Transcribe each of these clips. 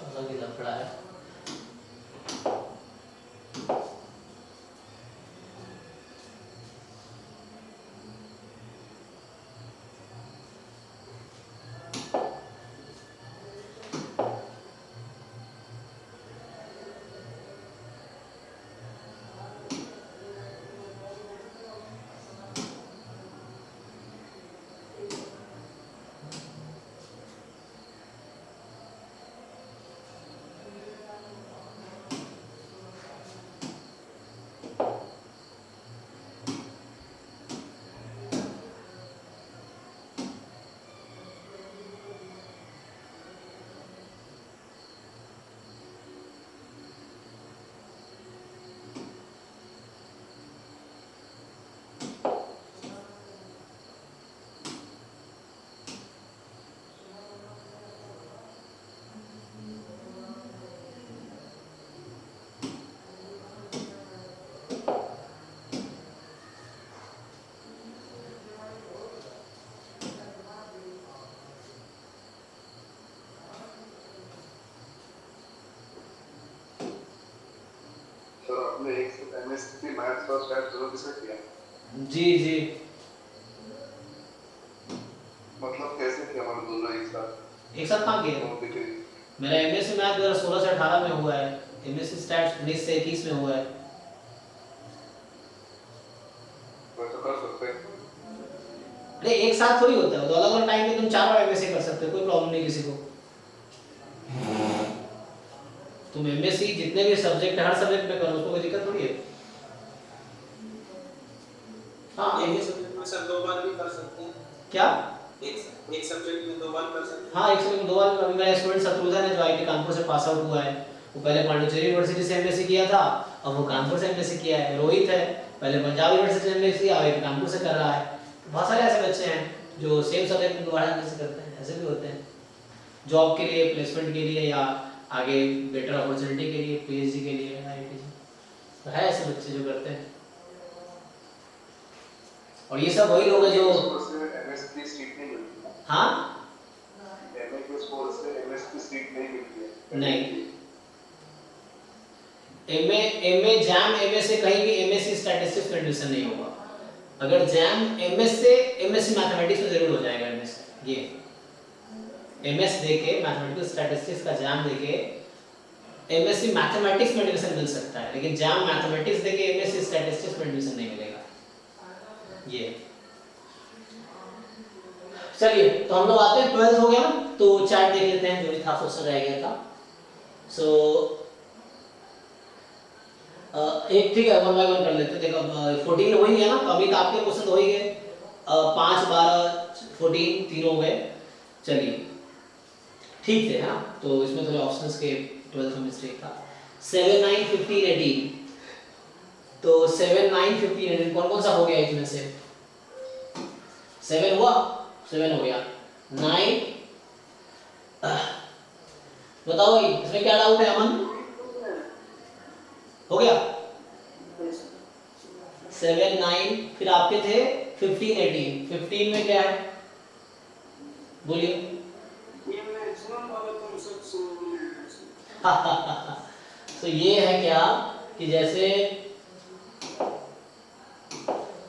अलग ही लफड़ा है। आपने एक एमएससी मैथ्स और स्टैट्स दोनों किसमें किया? जी जी। मतलब कैसे किया मतलब दोनों एक साथ? एक साथ कहाँ किया? मेरा एमएससी मैथ 2016 से 18 में हुआ है, एमएससी स्टैट्स 19 से 21 में हुआ है। वैसे कर सकते हैं। अरे एक साथ थोड़ी होता है, तो अलग अलग टाइम पे तुम 4 बार एमएससी कर सकते हो, कोई प्रॉब्लम नहीं किसी को। तुम एमएससी जितने भी सब्जेक्ट है हर सब्जेक्ट में करो, उसको कोई दिक्कत थोड़ी है। हाँ एक ही सब्जेक्ट में सर 2 बार भी कर सकते हैं। क्या? एक सब्जेक्ट में 2 बार कर सकते हैं। हाँ एक सब्जेक्ट में 2 बार। अभी मेरा स्टूडेंट शत्रुघ्न है जो आईटी कानपुर से पास आउट हुआ है, वो पहले पांडिचेरी यूनिवर्सिटी से एमएससी किया था, अब वो कानपुर से एमएससी किया है। रोहित है, पहले पंजाब यूनिवर्सिटी से एमएससी किया, अब कानपुर से कर रहा है। बहुत सारे ऐसे बच्चे हैं जो सेम सब्जेक्ट में दोबारा एमएससी करते हैं, ऐसे भी होते हैं जॉब के लिए, प्लेसमेंट के लिए, या आगे बेटर अपॉर्चुनिटी के लिए, पीएचडी के लिए, आईआईटी तो है ऐसे बच्चे जो करते हैं। और ये सब वही लोग हैं जो एमएससी सीट नहीं मिलती। हाँ एमए के स्कोर से एमएससी सीट नहीं मिलती है। नहीं, एमए जैम एमए से कहीं भी एमएससी स्टैटिस्टिक्स में एडमिशन नहीं होगा। अगर जैम एमएस से एमएससी मैथमेटिक्स में जरूर हो जाएगा एडमिशन। ये एमएस देके मैथमेटिकल स्टैटिस्टिक्स का जैम देके एमएससी मैथमेटिक्स में एडमिशन मिल सकता है, लेकिन जैम मैथमेटिक्स देके एमएससी स्टैटिस्टिक्स में एडमिशन नहीं मिलेगा। ये चलिए, तो हम लोग आते हैं 12th हो गया ना, तो चैट देख लेते हैं जो भी था क्वेश्चन रह गया था। सो एक ठीक है, 1 बाय 1 कर लेते हैं। देखो 14 हो ही गया ना, तो अभी तो आपके क्वेश्चन हो ही गए। 5 12 14 तीन हो गए। चलिए ठीक थे हाँ, तो इसमें थोड़े ऑप्शंस के 12th में मिस्टेक था। 7 9 15 18, तो 7 9 15 18 कौन कौन सा हो गया इसमें से? 7 हुआ, 7 हो गया। 9 बताओ भाई इसमें क्या डाउट है अमन? हो गया 7 9, फिर आपके थे 15 18। 15 में क्या है बोलिए? तो ये है क्या कि जैसे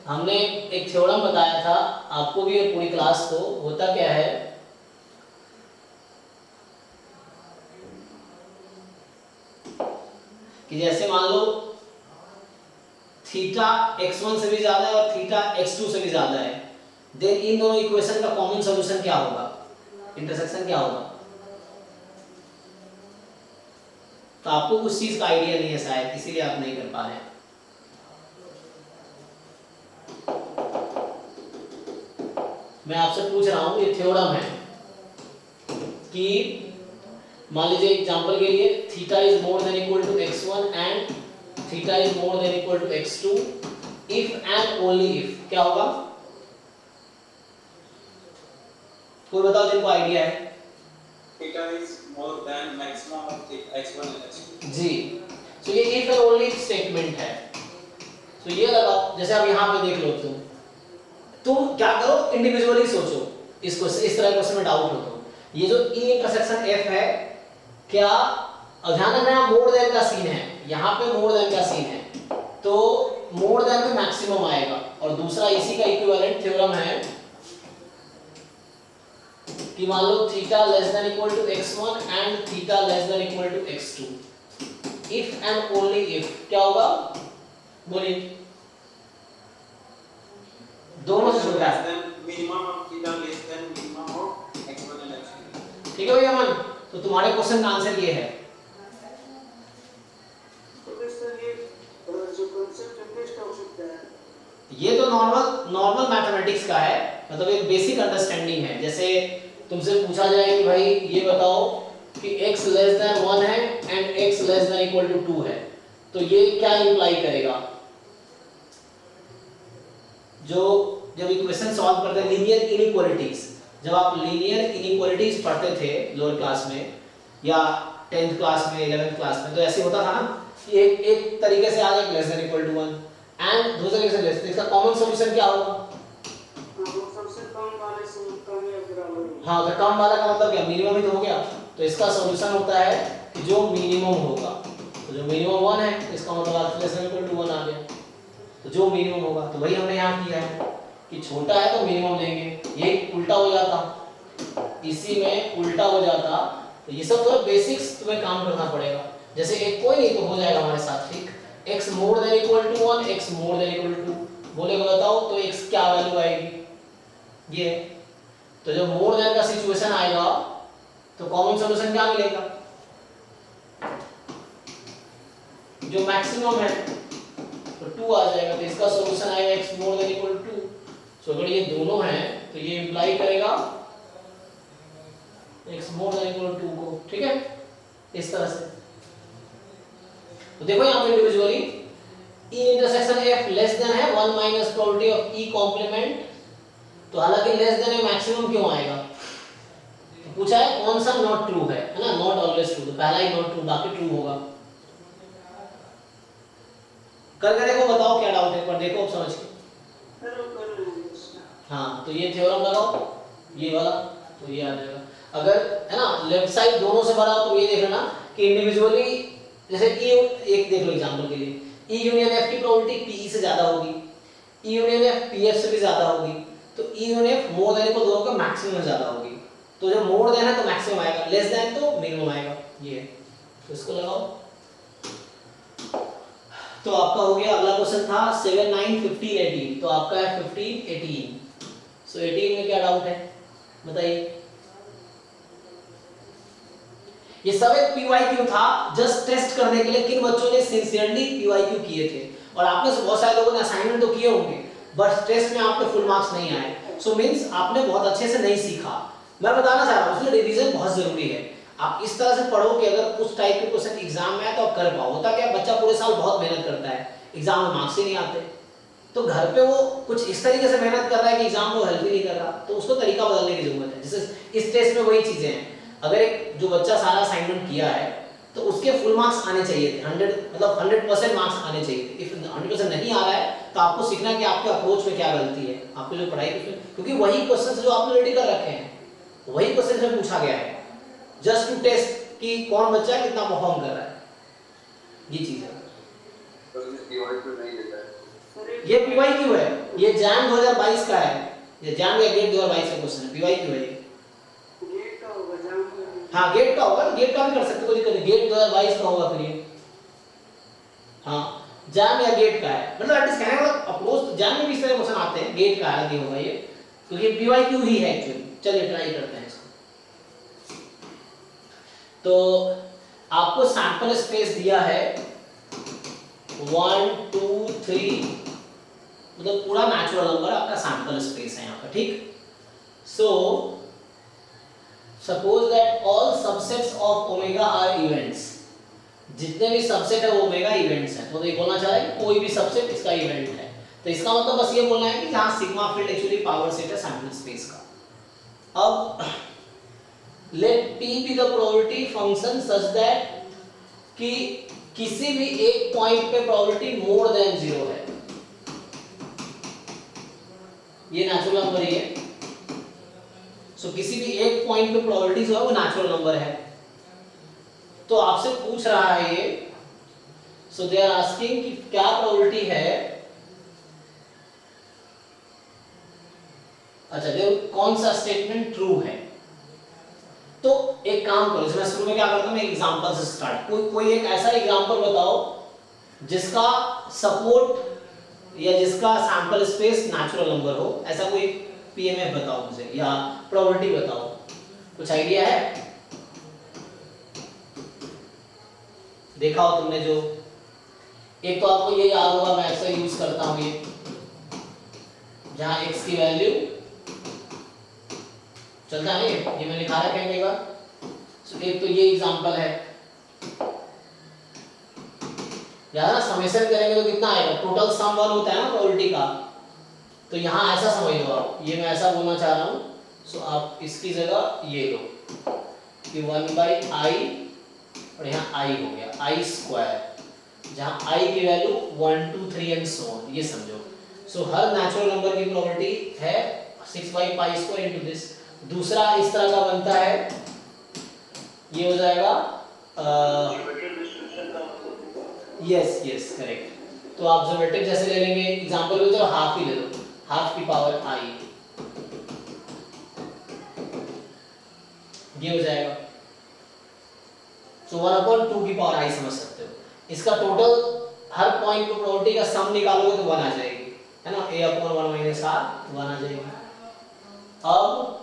हमने एक थ्योरम बताया था आपको भी और पूरी क्लास को। होता क्या है कि जैसे मान लो थीटा x1 से भी ज्यादा है और थीटा x2 से भी ज्यादा है, देन इन दोनों इक्वेशन का कॉमन सॉल्यूशन क्या होगा? इंटरसेक्शन क्या होगा? तो आपको उस चीज का आइडिया नहीं है शायद, इसीलिए आप नहीं कर पा रहे हैं। मैं आपसे पूछ रहा हूं, ये थ्योरम है कि मान लीजिए एग्जांपल के लिए theta is more than equal to x1 and theta is more than equal to x2 if and only if क्या होगा? कोई बताओ जिनको आइडिया है। Theta is more than maximum of x1 and x2 जी। तो ये इफ एंड ओनली स्टेटमेंट है। तो ये लगा, जैसे आप यहां पे देख लो, तो तुम क्या करो, इंडिविजुअली सोचो इसको, इस तरह क्वेश्चन में डाउट हो तो ये जो ई इंटरसेक्शन एफ है, क्या ध्यान रखना मोर देन का सीन है, यहाँ पे मोर देन का सीन है, तो मोर देन में मैक्सिमम आएगा। और दूसरा इसी का इक्विवेलेंट थ्योरम है कि मान लो theta less than equal to x1 and theta less than equal to x2, if and only if क्या होगा, बोलिए, दोनों से छोटा है, minimum of theta less than minimum of x1 and x2। ठीक है भैया अमन, तो तुम्हारे क्वेश्चन का आंसर ये है। तो सर ये जो कांसेप्ट है टेस्ट हो सकता है, ये तो नॉर्मल मैथमेटिक्स का है, मतलब एक बेसिक अंडरस्टैंडिंग है। जैसे तुमसे पूछा जाए कि भाई ये बताओ कि x लेस देन 1 है and x less than equal to 2 है, तो ये क्या इंप्लाई करेगा, जो जब इक्वेशन सॉल्व करते हैं लीनियर इनइक्वालिटीज, जब आप लीनियर इनइक्वालिटीज पढ़ते थे लोअर क्लास में या 10th क्लास में 11th क्लास में, तो ऐसे होता था ना कि एक तरीके से आ जाए less than equal to 1 and दूसरे तरीके से लेस, तो इसका कॉमन सॉल्यूशन क्या होगा, वो सबसे कम वाले से कम या बराबर हो। हाँ तो कम वाला का मतलब क्या, मिनिमम ही तो हो गया, तो इसका सॉल्यूशन होता है कि जो मिनिमम होगा, तो जो मिनिमम 1 है इसका मतलब आप लेस देन इक्वल टू 1 आ गया, तो जो मिनिमम होगा, तो वही हमने यहाँ किया है कि छोटा है तो मिनिमम लेंगे, ये उल्टा हो जाता, इसी में उल्टा हो जाता, तो ये सब थोड़ा बेसिक्स तुम्हें काम करना पड़ेगा। जैसे एक कोई नहीं तो हो जाएगा हमारे साथ, ठीक, x more than equal to 1, x more than equal to 2 बोलेगा, बताओ तो x क्या वैल्यू आएगी, ये, तो जब मोर देन का सिचुएशन आएगा तो कॉमन सॉल्यूशन क्या मिलेगा, जो मैक्सिमम है, तो 2 आ जाएगा, तो इसका सॉल्यूशन आएगा x more than equal to 2। So अगर ये दोनों हैं तो ये इंप्लाई करेगा x more than equal to 2 को, ठीक है, इस तरह से। तो देखो यहाँ पे individually e intersection f less than है 1 minus probability of e complement, तो हालांकि लेस देन है मैक्सिमम क्यों आएगा, तो पूछा है कौन सा नॉट ट्रू है ना, नॉट ऑलवेज ट्रू, तो पहला ही नॉट ट्रू, बाकी ट्रू होगा। करके देखो, बताओ क्या डाउट है, पर देखो अब समझ के, फिर वो कर लेंगे उसका। हाँ तो ये थ्योरम लगाओ, ये वाला, तो ये आ जाएगा। अगर है ना लेफ्ट साइड दोनों से भरा हो तो ये देख लेना कि इंडिविजुअली, जैसे e एक देख लो एग्जांपल के लिए, e यूनियन f की प्रोबेबिलिटी pe से ज्यादा होगी, e यूनियन f pf से भी ज्यादा होगी, तो e यूनियन f मोर देन इक्वल दोनों का मैक्सिमम ज्यादा होगी, तो जब मोर देन है तो मैक्सिमम आएगा, लेस देन तो मिनिमम आएगा, ये है, तो इसको लगाओ। तो आपका हो गया, अगला क्वेश्चन था 7 9 15 18, तो आपका है 15 18, सो 18 में क्या डाउट है बताइए। ये सब एक PYQ था, जस्ट टेस्ट करने के लिए किन बच्चों ने सिंसियरली PYQ किए थे, और आपने से बहुत सारे लोगों ने असाइनमेंट तो किए होंगे बट टेस्ट में आपके फुल मार्क्स नहीं आए, सो मींस आपने बहुत अच्छे से नहीं सीखा। मैं बताना चाह रहा हूं इसलिए रिवीजन बहुत जरूरी है, आप इस तरह से पढ़ो कि अगर उस टाइप के क्वेश्चन एग्जाम में आए तो आप कर पाओ। होता क्या, बच्चा पूरे साल बहुत मेहनत करता है, एग्जाम में मार्क्स ही नहीं आते, तो घर पे वो कुछ इस तरीके से मेहनत कर रहा है कि एग्जाम को हेल्प ही नहीं कर रहा, तो उसको तरीका बदलने की जरूरत है। जैसे इस टेस्ट में वही चीजें हैं, अगर एक जो बच्चा सारा असाइनमेंट किया है तो उसके फुल मार्क्स आने चाहिए थे, 100% मार्क्स आने चाहिए थे। इफ 100% नहीं आ रहा है तो आपको सीखना है कि आपके अप्रोच में क्या गलती है, आपको जो पढ़ाई उसमें, क्योंकि वही क्वेश्चंस जो आपने रेडी कर रखे हैं वही क्वेश्चन में पूछा गया है, जस्ट टू टेस्ट कि कौन बच्चा कितना परफॉर्म कर रहा है, ये चीज है। तो ये PYQ नहीं देता है, सर ये PYQ है, ये जैन 2022 का है, ये जैन या गेट 2022 का क्वेश्चन है, PYQ है ये। गेट का होगा जाम का। हाँ गेट का होगा, गेट का भी कर सकते, कोई दिक्कत नहीं, गेट 2022 का होगा फिर ये, हाँ जैम या गेट का है, मतलब एट कहने का अप्रोच, जैम में भी इस तरह क्वेश्चन आते हैं, गेट का अलग ही होगा ये, क्योंकि PYQ ही है एक्चुअली। चलिए ट्राई करते हैं इसको। तो आपको सैंपल स्पेस दिया है 1 2 3, मतलब पूरा नेचुरल नंबर आपका सैंपल स्पेस है यहाँ पर, ठीक। So suppose that all subsets of omega are events, जितने भी सबसेट है वो ओमेगा इवेंट्स हैं, तो ये बोलना चाह रहा है कि कोई भी सबसेट इसका इवेंट है, तो इसका मतलब बस ये बोलना है कि जहां sigma field actually power set है सैंपल स्पेस का। अब let t be the probability function such that कि किसी भी एक पॉइंट पे प्रोबेबिलिटी मोर देन 0 है, ये नेचुरल नंबर ही है। सो किसी भी एक पॉइंट पे प्रोबेबिलिटी जो है वो नेचुरल नंबर है। तो आपसे पूछ रहा है ये, सो दे आर आस्किंग कि क्या प्रोबेबिलिटी है, अच्छा देखो कौन सा स्टेटमेंट ट्रू है। तो एक काम करो, मैं शुरू में क्या करता हूं, मैं एग्जांपल से स्टार्ट, कोई एक ऐसा एग्जांपल बताओ जिसका सपोर्ट या जिसका सैंपल स्पेस नेचुरल नंबर हो, ऐसा कोई पीएमएफ बताओ मुझे या प्रोबेबिलिटी बताओ, कुछ आइडिया है? देखा हो तुमने जो, एक तो आपको ये याद होगा, मैं ऐसा यूज करता हूं, ये जहां x की वैल्यू चलता है, ये मैंने लिखा रखा है कई बार। सो एक तो ये एग्जांपल है, याद है ना, समेशन करेंगे तो कितना आएगा, टोटल सम 1 होता है ना प्रोबेबिलिटी का, तो यहाँ ऐसा समझ लो आप, ये मैं ऐसा बोलना चाह रहा हूँ। सो आप इसकी जगह ये लो कि 1/i और यहाँ i हो गया i स्क्वायर, जहाँ i की वैल्यू 1 2 3 एंड सो ऑन, ये समझो। सो हर नेचुरल नंबर की प्रोबेबिलिटी है 6/pi² इनटू दिस। दूसरा इस तरह का बनता है, ये हो जाएगा यस यस करेक्ट। तो आप ज्योमेट्रिक जैसे ले लेंगे, एग्जांपल लो तो हाफ ही ले लो, हाफ की पावर i, ये हो जाएगा। तो 1/2 की पावर i समझ सकते हो। इसका टोटल हर पॉइंट पे प्रोबेबिलिटी का सम निकालोगे तो 1 आ जाएगी, है ना, a/1 - r 1 आ जाएगी। अब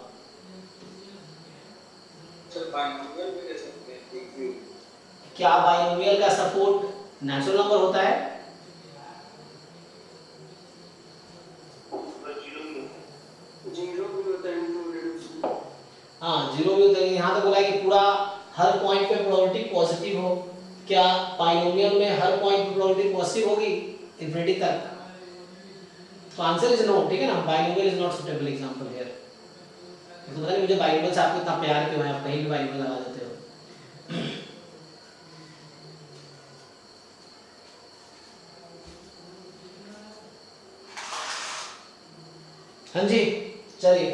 सर बाइनोमियल भी ले सकते हैं, एक भी क्या बाइनोमियल का सपोर्ट नेचुरल नंबर होता है? जीरो भी होता है इंक्लूडेड। हाँ जीरो भी होता है, यहाँ तो बोला है कि पूरा हर पॉइंट पे प्रोबेबिलिटी पॉजिटिव हो। क्या बाइनोमियल में हर पॉइंट पे प्रोबेबिलिटी पॉजिटिव होगी इंफिनिटी तक? तो आंसर इज नो, ठीक है ना, binomial is not suitable example here. तो पता नहीं मुझे बाइनोमियल से आपको इतना प्यार क्यों है, आप कहीं भी बाइनोमियल लगा देते हो। हाँ जी चलिए,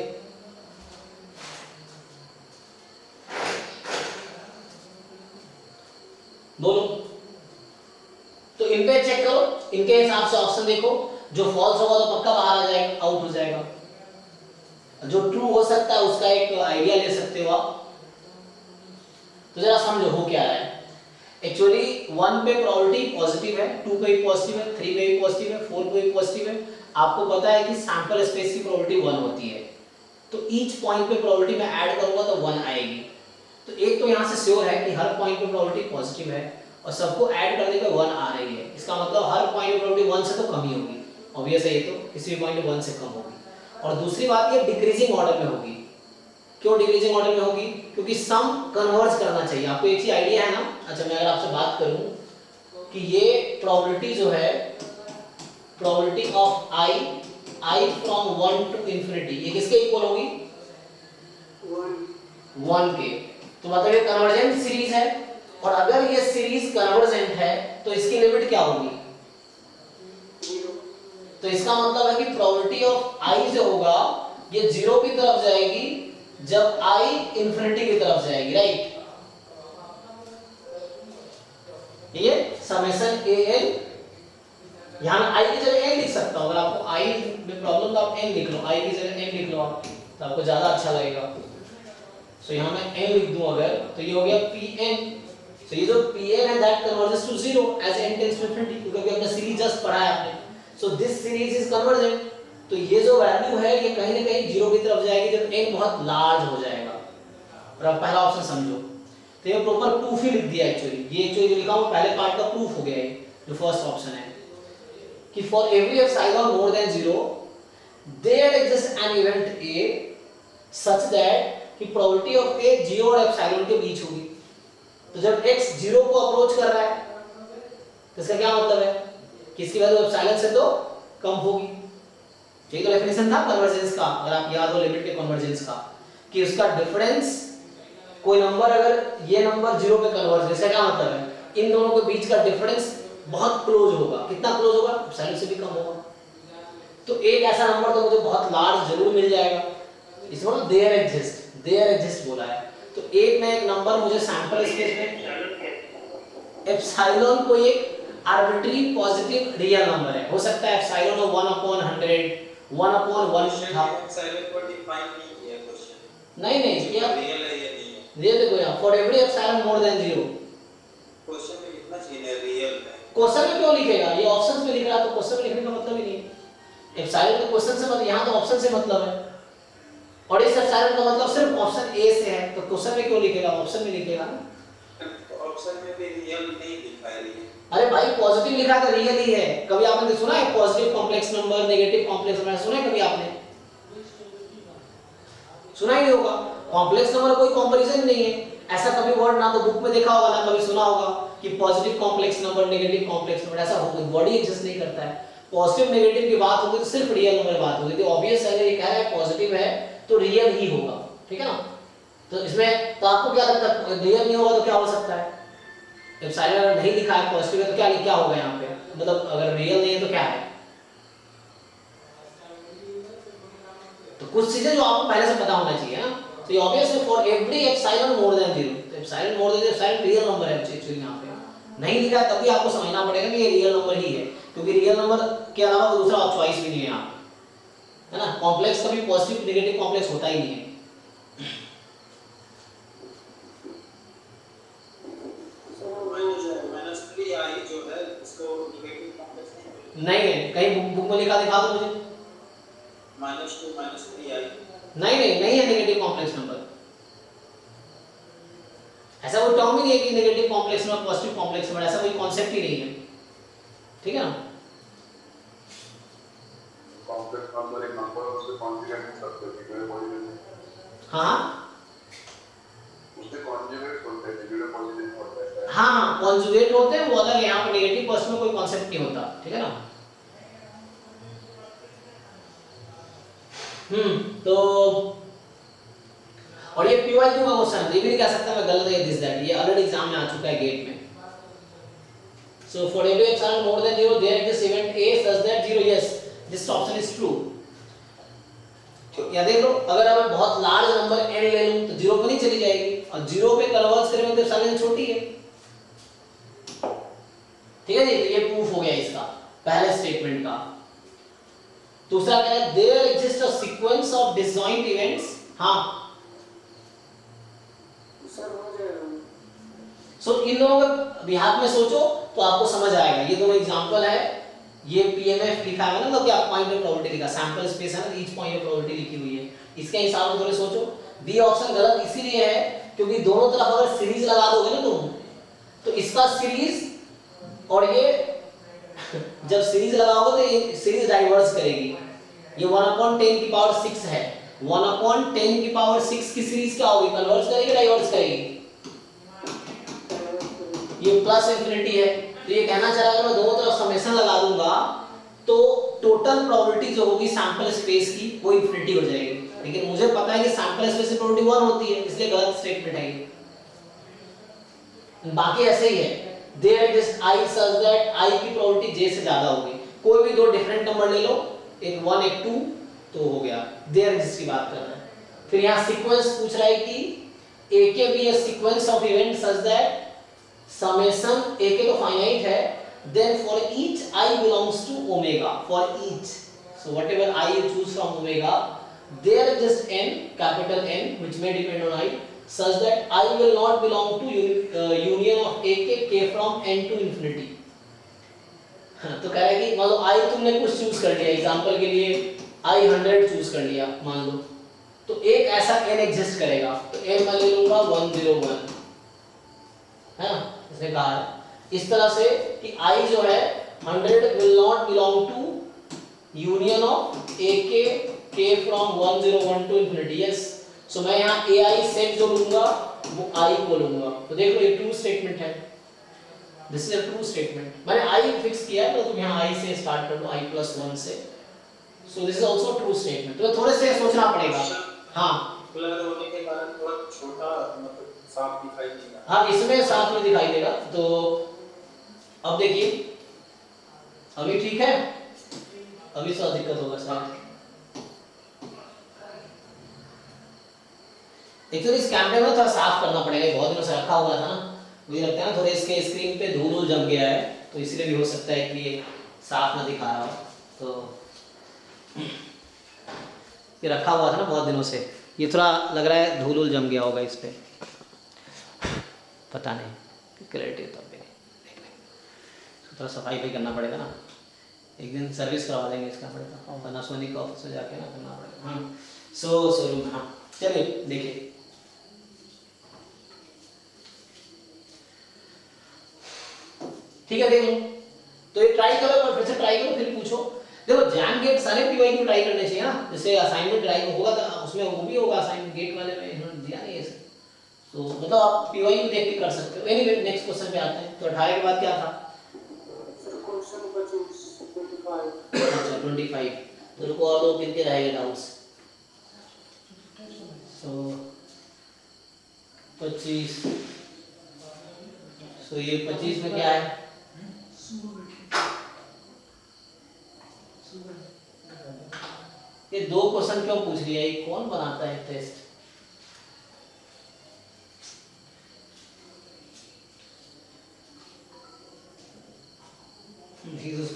बोलो। तो इन पे चेक करो, इनके हिसाब से ऑप्शन देखो, जो फॉल्स होगा तो पक्का बाहर आ जाएगा, आउट हो जाएगा। जो ट्रू हो सकता है उसका एक आइडिया ले सकते हो आप। तो जरा समझो हो क्या रहा है। एक्चुअली 1 पे प्रोबेबिलिटी पॉजिटिव है, 2 पे भी पॉजिटिव है, 3 पे भी पॉजिटिव है, 4 पे भी पॉजिटिव है। आपको पता है कि सैंपल स्पेस की प्रोबेबिलिटी 1 होती है, तो ईच पॉइंट पे प्रोबेबिलिटी मैं ऐड करूंगा तो 1 आएगी। तो एक तो यहाँ से श्योर है कि हर पॉइंट पे प्रोबेबिलिटी पॉजिटिव है और सबको ऐड करने पे 1 आ रही है, इसका मतलब हर पॉइंट पे प्रोबेबिलिटी 1 से तो कम ही होगी, ऑब्वियस है ये, तो किसी भी पॉइंट पे 1 से कम होगी। और दूसरी बात ये डिक्रीजिंग ऑर्डर में होगी। क्यों डिक्रीजिंग ऑर्डर में होगी? क्योंकि सम कन्वर्ज करना चाहिए। आपको एक चीज आइडिया है ना? अच्छा मैं अगर आपसे बात करूं कि ये प्रोबेबिलिटी जो है, probability of i from 1 to infinity, ये किसके इक्वल होगी? 1 के। तो मतलब ये कन्वर्जेंट सीरीज है, और अगर ये सीरीज कन्वर्जेंट है तो इसकी लिमिट क्या होगी? तो इसका मतलब है कि प्रोबेबिलिटी ऑफ i जो होगा ये 0 की तरफ जाएगी जब i इंफिनिटी की तरफ जाएगी, राइट? ये समेशन an, यहां मैं i की जगह n लिख सकता हूं। अगर आपको i में प्रॉब्लम तो आप n लिख लो, i की जगह n लिख लो आप, तो आपको ज्यादा अच्छा लगेगा। सो यहां मैं n लिख दूं अगर, तो ये हो गया pn। सो ये जो pn है that converges to 0 as n tends to infinity, क्योंकि हमने सीरीज जस्ट पढ़ा है आपने। So this series is convergent, तो ये जो वैल्यू है ये कहीं ना कहीं 0 की तरफ जाएगी जब n बहुत लार्ज हो जाएगा। और अब पहला ऑप्शन समझो, तो ये प्रॉपर प्रूफ ही लिख दिया एक्चुअली। ये जो लिखा हूं पहले पार्ट का प्रूफ हो गया है, जो फर्स्ट ऑप्शन है कि for every epsilon more than 0 there exist an event a such that कि प्रोबेबिलिटी ऑफ a 0 और एप्सिलॉन के बीच होगी। तो जब x 0 को अप्रोच कर रहा है तो इसका क्या मतलब है कि इसकी वैल्यू एप्सिलॉन से तो कम होगी। यही तो डेफिनेशन था कन्वर्जेंस का, अगर आप याद हो लिमिट के कन्वर्जेंस का, कि उसका डिफरेंस, कोई नंबर अगर ये नंबर 0 पे कन्वर्ज, इसका क्या मतलब है इन दोनों के बीच का डिफरेंस बहुत क्लोज होगा। कितना क्लोज होगा? एप्सिलॉन से भी कम होगा। तो एक ऐसा नंबर तो मुझे बहुत लार्ज जरूर मिल जाएगा, इसमें ना देयर एग्जिस्ट बोला है। तो एक ना एक नंबर मुझे सैंपल स्पेस में एप्सिलॉन कोई एक आर्बिट्री पॉजिटिव रियल नंबर है, हो सकता है एप्सिलॉन 1/100, 1/1 था। एप्सिलॉन को डिफाइन नहीं किया क्वेश्चन। नहीं क्या रियल है या नहीं है? ये देखो यहाँ for every epsilon more than 0। Question में कितना चाहिए रियल है? क्वेश्चन में क्यों लिखेगा, ये ऑप्शंस में लिख रहा है तो क्वेश्चन में लिखने का मतलब ही नहीं है। एप्सिलॉन तो क्वेश्चन से मतलब, यहाँ तो ऑप्शन से मतलब है, और इस एप्सिलॉन का मतलब सिर्फ ऑप्शन ए से है, तो क्वेश्चन में क्यों लिखेगा, ऑप्शन में लिखेगा ना। तो ऑप्शन में भी रियल नहीं दिखाई रही है। अरे भाई पॉजिटिव लिखा तो रियल ही है, कभी आपने सुना है positive complex number, negative complex number सुना है कभी आपने? सुना ही नहीं होगा। कॉम्प्लेक्स नंबर कोई कंपैरिजन नहीं है, ऐसा कभी वर्ड ना तो बुक में देखा होगा ना कभी सुना होगा कि positive complex number, negative complex number, ऐसा वर्ड ही एग्जिस्ट नहीं करता है। पॉजिटिव नेगेटिव की बात होगी तो सिर्फ रियल नंबर की बात होगी, तो ऑब्वियस है ये कह रहा है पॉजिटिव है तो रियल ही होगा, ठीक है ना। तो इसमें तो आपको क्या लगता है रियल नहीं होगा तो क्या हो सकता है? एप्सिलॉन अगर नहीं लिखा है पॉजिटिव है तो क्या होगा यहाँ पे, मतलब अगर रियल नहीं है तो क्या है? तो कुछ चीजें जो आपको पहले से पता होना चाहिए ना। तो ये ऑब्वियस है for every epsilon more than 0, तो epsilon more than 0 epsilon real number है एक्चुअली, यहाँ पे नहीं लिखा है तभी आपको समझना पड़ेगा कि ये रियल नंबर ही है, क्योंकि रियल नंबर के अलावा कोई दूसरा चॉइस भी नहीं है यहाँ पे, है ना। कॉम्प्लेक्स कभी पॉजिटिव नेगेटिव कॉम्प्लेक्स होता ही नहीं है। -3i जो है इसको नेगेटिव कॉम्प्लेक्स नहीं है, कहीं बुक में लिखा दिखा दो मुझे। -2 -3i नहीं है नेगेटिव कॉम्प्लेक्स नंबर, ऐसा कोई टर्म ही नहीं है कि negative complex number positive complex number, ऐसा कोई कांसेप्ट ही नहीं है, ठीक है ना। कॉम्प्लेक्स नंबर एक नंबर उसके कॉन्जुगेट करते हैं, नेगेटिव पॉजिटिव। हाँ उसके कॉन्जुगेट होते हैं, नेगेटिव पॉजिटिव होता है। हाँ कॉन्जुगेट होते हैं वो अलग है, यहाँ पे नेगेटिव पर्सन में कोई कॉन्सेप्ट नहीं होता, ठीक है ना। तो और ये पीवाईक्यू का क्वेश्चन है, ये भी नहीं कह सकता मैं गलत है दिस दैट, ये ऑलरेडी एग्जाम में आ चुका है गेट में। So for every epsilon more than 0 there is event a such that 0 yes this option is true. या देख लो अगर मैं बहुत लार्ज नंबर n ले लूं तो 0 पे नहीं चली जाएगी, और 0 पे कन्वर्ज करेंगे तो एप्सिलॉन छोटी है, ठीक है जी। तो ये प्रूफ हो गया इसका पहले स्टेटमेंट का। दूसरा क्या है, there exist a sequence of disjoint events. हाँ सर मुझे सो इन दोनों के बिहाफ में सोचो तो आपको समझ आएगा। ये दोनों एग्जांपल है, ये पीएमएफ लिखा है ना, मतलब क्या पॉइंट ऑफ प्रोबेबिलिटी लिखा, सैंपल स्पेस है ना, ईच पॉइंट ऑफ प्रोबेबिलिटी लिखी हुई है, इसके हिसाब से थोड़े सोचो। बी ऑप्शन गलत इसीलिए है क्योंकि दोनों तरफ अगर सीरीज लगा दोगे ना तुम तो इसका सीरीज और ये जब सीरीज लगाओगे तो ये सीरीज डाइवर्स करेगी। ये 1/10 की पावर 6 है, 1/10 की पावर 6 की सीरीज क्या होगी, कन्वर्ज करेगी डाइवर्स करेगी? ये प्लस इंफिनिटी है, तो ये कहना चाह रहा है अगर मैं दोनों तरफ समेशन लगा दूंगा तो टोटल प्रोबेबिलिटी जो होगी सैंपल स्पेस की वो इंफिनिटी हो जाएगी, लेकिन मुझे पता है कि सैंपल स्पेस की प्रोबेबिलिटी 1 होती है, इसलिए गलत स्टेटमेंट है ये। बाकी ऐसे ही है, there exist i such that i की प्रोबेबिलिटी j से ज्यादा होगी। कोई भी दो डिफरेंट नंबर ले लो, एक 1 एक 2, तो हो गया, देयर एग्जिस्ट की बात कर रहा है। फिर यहाँ सीक्वेंस पूछ रहा है कि a के be a sequence of event such that summation a के तो फाइनाइट है, then for each I belongs to omega, for each, so whatever I you choose from omega, there exists n, capital N, which may depend on I, such that I will not belong to union of a के k from n to infinity। तो कह रहा है कि मान लो I तुमने कुछ choose कर लिया, एग्जांपल के लिए I 100 चूज कर लिया मान लो, तो एक ऐसा n एग्जिस्ट करेगा, तो n मैं ले लूंगा 101, है ना, इसने कहा है इस तरह से कि I जो है 100 will not belong to union of a k from 101 to infinity। yes, so मैं यहाँ ai सेट जो लूंगा वो I को लूंगा, तो देख लो ये ट्रू स्टेटमेंट है, this is a true statement. मैंने I फिक्स किया है तो तुम यहाँ I से स्टार्ट कर लो, I+1 से, so this is also true statement. तो थोड़े से सोचना पड़ेगा। हाँ ब्लर होने के कारण थोड़ा छोटा मतलब साफ दिखाई देगा। हाँ इसमें साफ में दिखाई देगा। तो अब देखिए अभी ठीक है, अभी तो दिक्कत होगा शायद। एक्चुअली इस कैमरे में थोड़ा साफ करना पड़ेगा, बहुत दिनों से रखा हुआ था ना, मुझे लगता है ना थोड़े इसके स्क्रीन पे धूल जम गया है, तो इसलिए भी हो सकता है कि ये साफ ना दिखा रहा हो। तो ये रखा हुआ था ना बहुत दिनों से, ये थोड़ा लग रहा है धूल जम गया होगा इस पे, पता नहीं क्लैरिटी तब भी नहीं, देख लेंगे। तो थोड़ा सफाई भी करना पड़ेगा ना, एक दिन सर्विस करवा देंगे इसका पड़ेगा, वरना सोनी का ऑफिस में जाके ना करना पड़ेगा। हाँ शोरूम, हाँ चलिए देखिए। ठीक है देख लो, तो ये ट्राई करो और फिर से ट्राई करो, फिर पूछो। देखो जैम गेट सारे पीवाई को ट्राई करने चाहिए ना, जैसे असाइनमेंट ड्राइव होगा तो उसमें वो भी होगा, असाइनमेंट गेट वाले में इन्होंने दिया नहीं ऐसे, तो मतलब आप पीवाई को देख के कर सकते हो। एनीवे नेक्स्ट क्वेश्चन पे आते हैं। तो 18 के बाद क्या था? सर क्वेश्चन 25 अच्छा 25। तो रुको और लोग किनके रहेंगे डाउट्स? सो 25, सो ये 25 में क्या है? ये दो क्वेश्चन क्यों पूछ लिया? ये कौन बनाता है टेस्ट?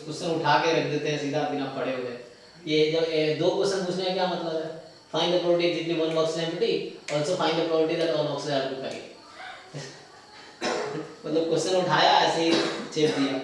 क्वेश्चन उठा के रख देते हैं सीधा बिना पढ़े हुए। ये जब दो क्वेश्चन पूछने का क्या मतलब है? फाइंड द प्रोबेबिलिटी जितनी one box is empty, also find the probability that all boxes are occupied। मतलब क्वेश्चन उठाया ऐसे ही चेप दिया।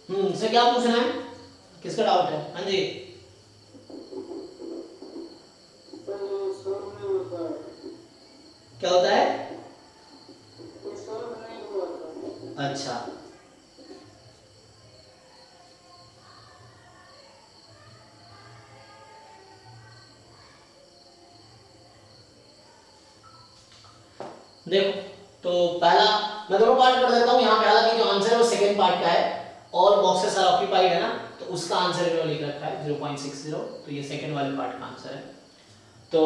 इससे क्या पूछना है? किसका डाउट है? हाँ जी सर ये सॉल्व नहीं होता है, क्या होता है? ये सॉल्व नहीं हुआ था। अच्छा देखो, तो पहला मैं दोनों पार्ट कर देता हूँ। यहाँ पे हालांकि जो आंसर है वो सेकंड पार्ट का है, ऑल बॉक्सेस आर ऑक्यूपाइड है ना, तो उसका आंसर इन्होंने लिख रखा है 0.60, तो ये सेकंड वाले पार्ट का आंसर है। तो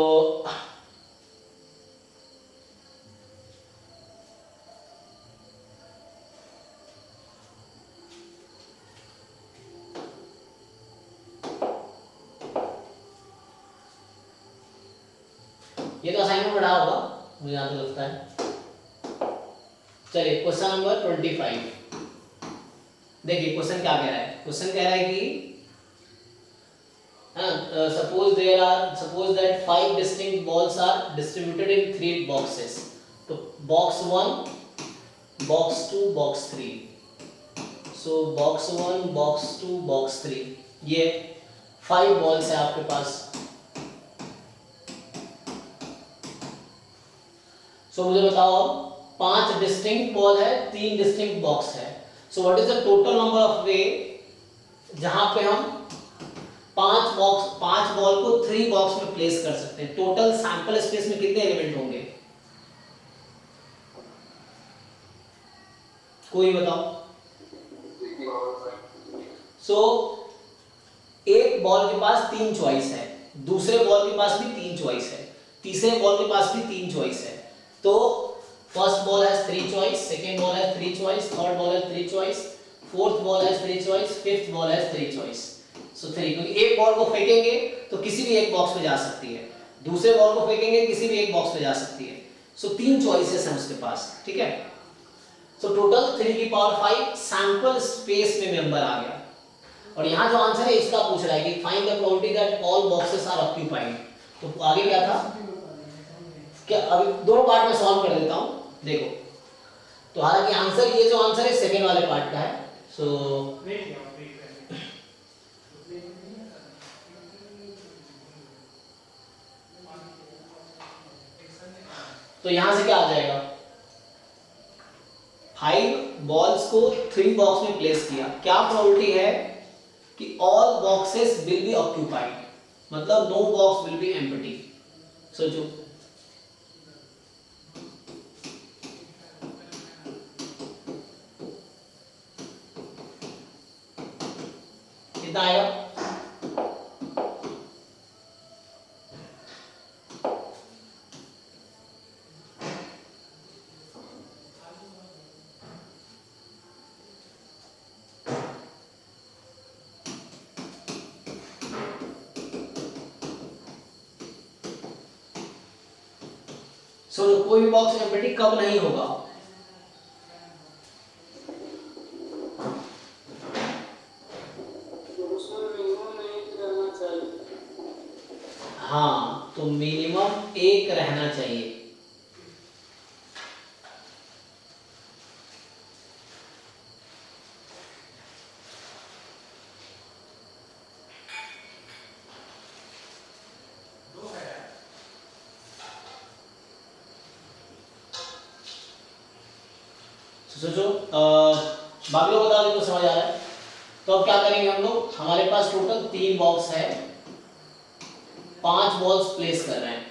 ये तो असाइनमेंट पढ़ा होगा मुझे यहाँ तो लगता है। चलिए क्वेश्चन नंबर 25 देखिए, क्वेश्चन क्या कह रहा है? क्वेश्चन कह रहा है कि suppose that 5 distinct balls are distributed in 3 boxes, तो box 1, box 2, box 3, so box 1, box 2, box 3, ये 5 balls है आपके पास। सो मुझे बताओ, 5 डिस्टिंक्ट बॉल है, 3 डिस्टिंक्ट बॉक्स है, so what is the total number of वे जहां पे हम 5 बॉल को 3 बॉक्स में प्लेस कर सकते हैं? टोटल सैंपल स्पेस में कितने एलिमेंट होंगे? कोई बताओ। सो एक बॉल के पास 3 चॉइस है, दूसरे बॉल के पास भी 3 चॉइस है, तीसरे बॉल के पास भी 3 चॉइस है। तो first ball has 3 choice, second ball has 3 choice, third ball has 3 choice, fourth ball has 3 choice, fifth ball has 3 choice. So 3, क्योंकि एक बॉल को फेंकेंगे तो किसी भी एक बॉक्स में जा सकती है, दूसरे बॉल को फेंकेंगे किसी भी एक बॉक्स में जा सकती है। सो 3 चॉइसेस हैं उसके पास, ठीक है। सो टोटल 3 की पावर 5 सैंपल स्पेस में मेंबर आ गया। और यहाँ जो आंसर है इसका पूछ रहा है कि find the probability that all boxes are occupied. तो आगे क्या था? क्या अभी दो पार्ट में सॉल्व कर देता हूं, देखो। तो हालांकि आंसर ये जो आंसर है सेकंड वाले पार्ट का है। सो तो यहां से क्या आ जाएगा, 5 बॉल्स को 3 बॉक्स में प्लेस किया, क्या प्रोबेबिलिटी है कि all boxes will be occupied, मतलब no box will be empty. सोचो कितना आएगा, सोचो कोई भी बॉक्स एम्प्टी कब नहीं होगा, तो उसमें मिनिमम एक रहना चाहिए। हाँ तो मिनिमम 1 रहना चाहिए। सोचो बाकी लोग बता दो समझ आ रहा है। तो अब क्या करेंगे हम लोग, हमारे पास टोटल 3 बॉक्स है, 5 बॉल्स प्लेस कर रहे हैं।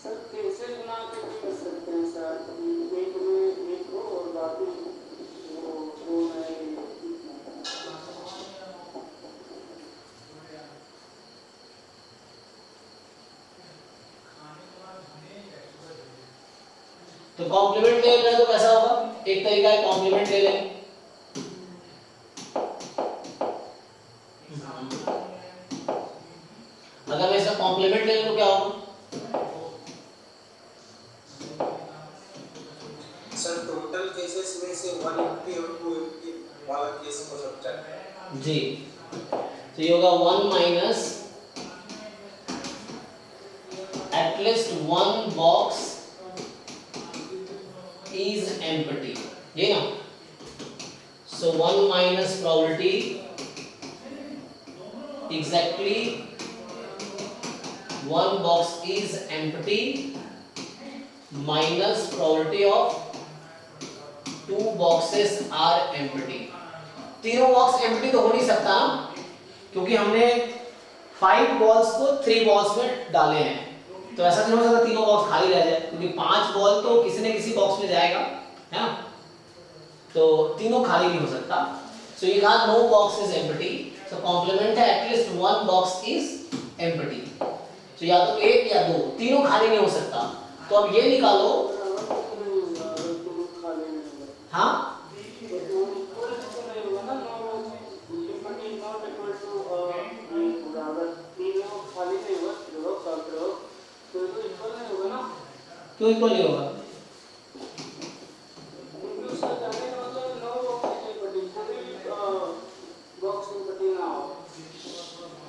सर कैसे बना के भी कर सकते हैं सर, एक में एक हो और बाकी वो दो में तो कॉम्प्लीमेंट ले लें तो कैसा होगा, एक तरीका है कॉम्प्लीमेंट ले लें। अगर मैं इसका कॉम्प्लीमेंट ले लूं तो क्या होगा, सर टोटल केसेस में से 1 एम्प्टी और 2 एम्प्टी वाला केस हो सकता है जी। तो ये होगा 1 minus at least 1 box is empty, ये ना। So 1 minus probability exactly 1 box is empty minus probability of 2 boxes are empty। तीनों बॉक्स एम्प्टी तो हो नहीं सकता ना, क्योंकि हमने 5 बॉल्स को 3 बॉल्स में डाले हैं, तो ऐसा नहीं हो सकता तीनों बॉक्स खाली रह जाए, क्योंकि 5 बॉल तो किसी न किसी बॉक्स में जाएगा, है ना, तो तीनों खाली नहीं हो सकता। सो ये कहा no box is empty, so complement है एटलीस्ट 1 बॉक्स इज एम्प्टी। तो या तो 1 या 2, तीनों खाली नहीं हो सकता। तो अब ये निकालो, हाँ क्यों इक्वल नहीं होगा,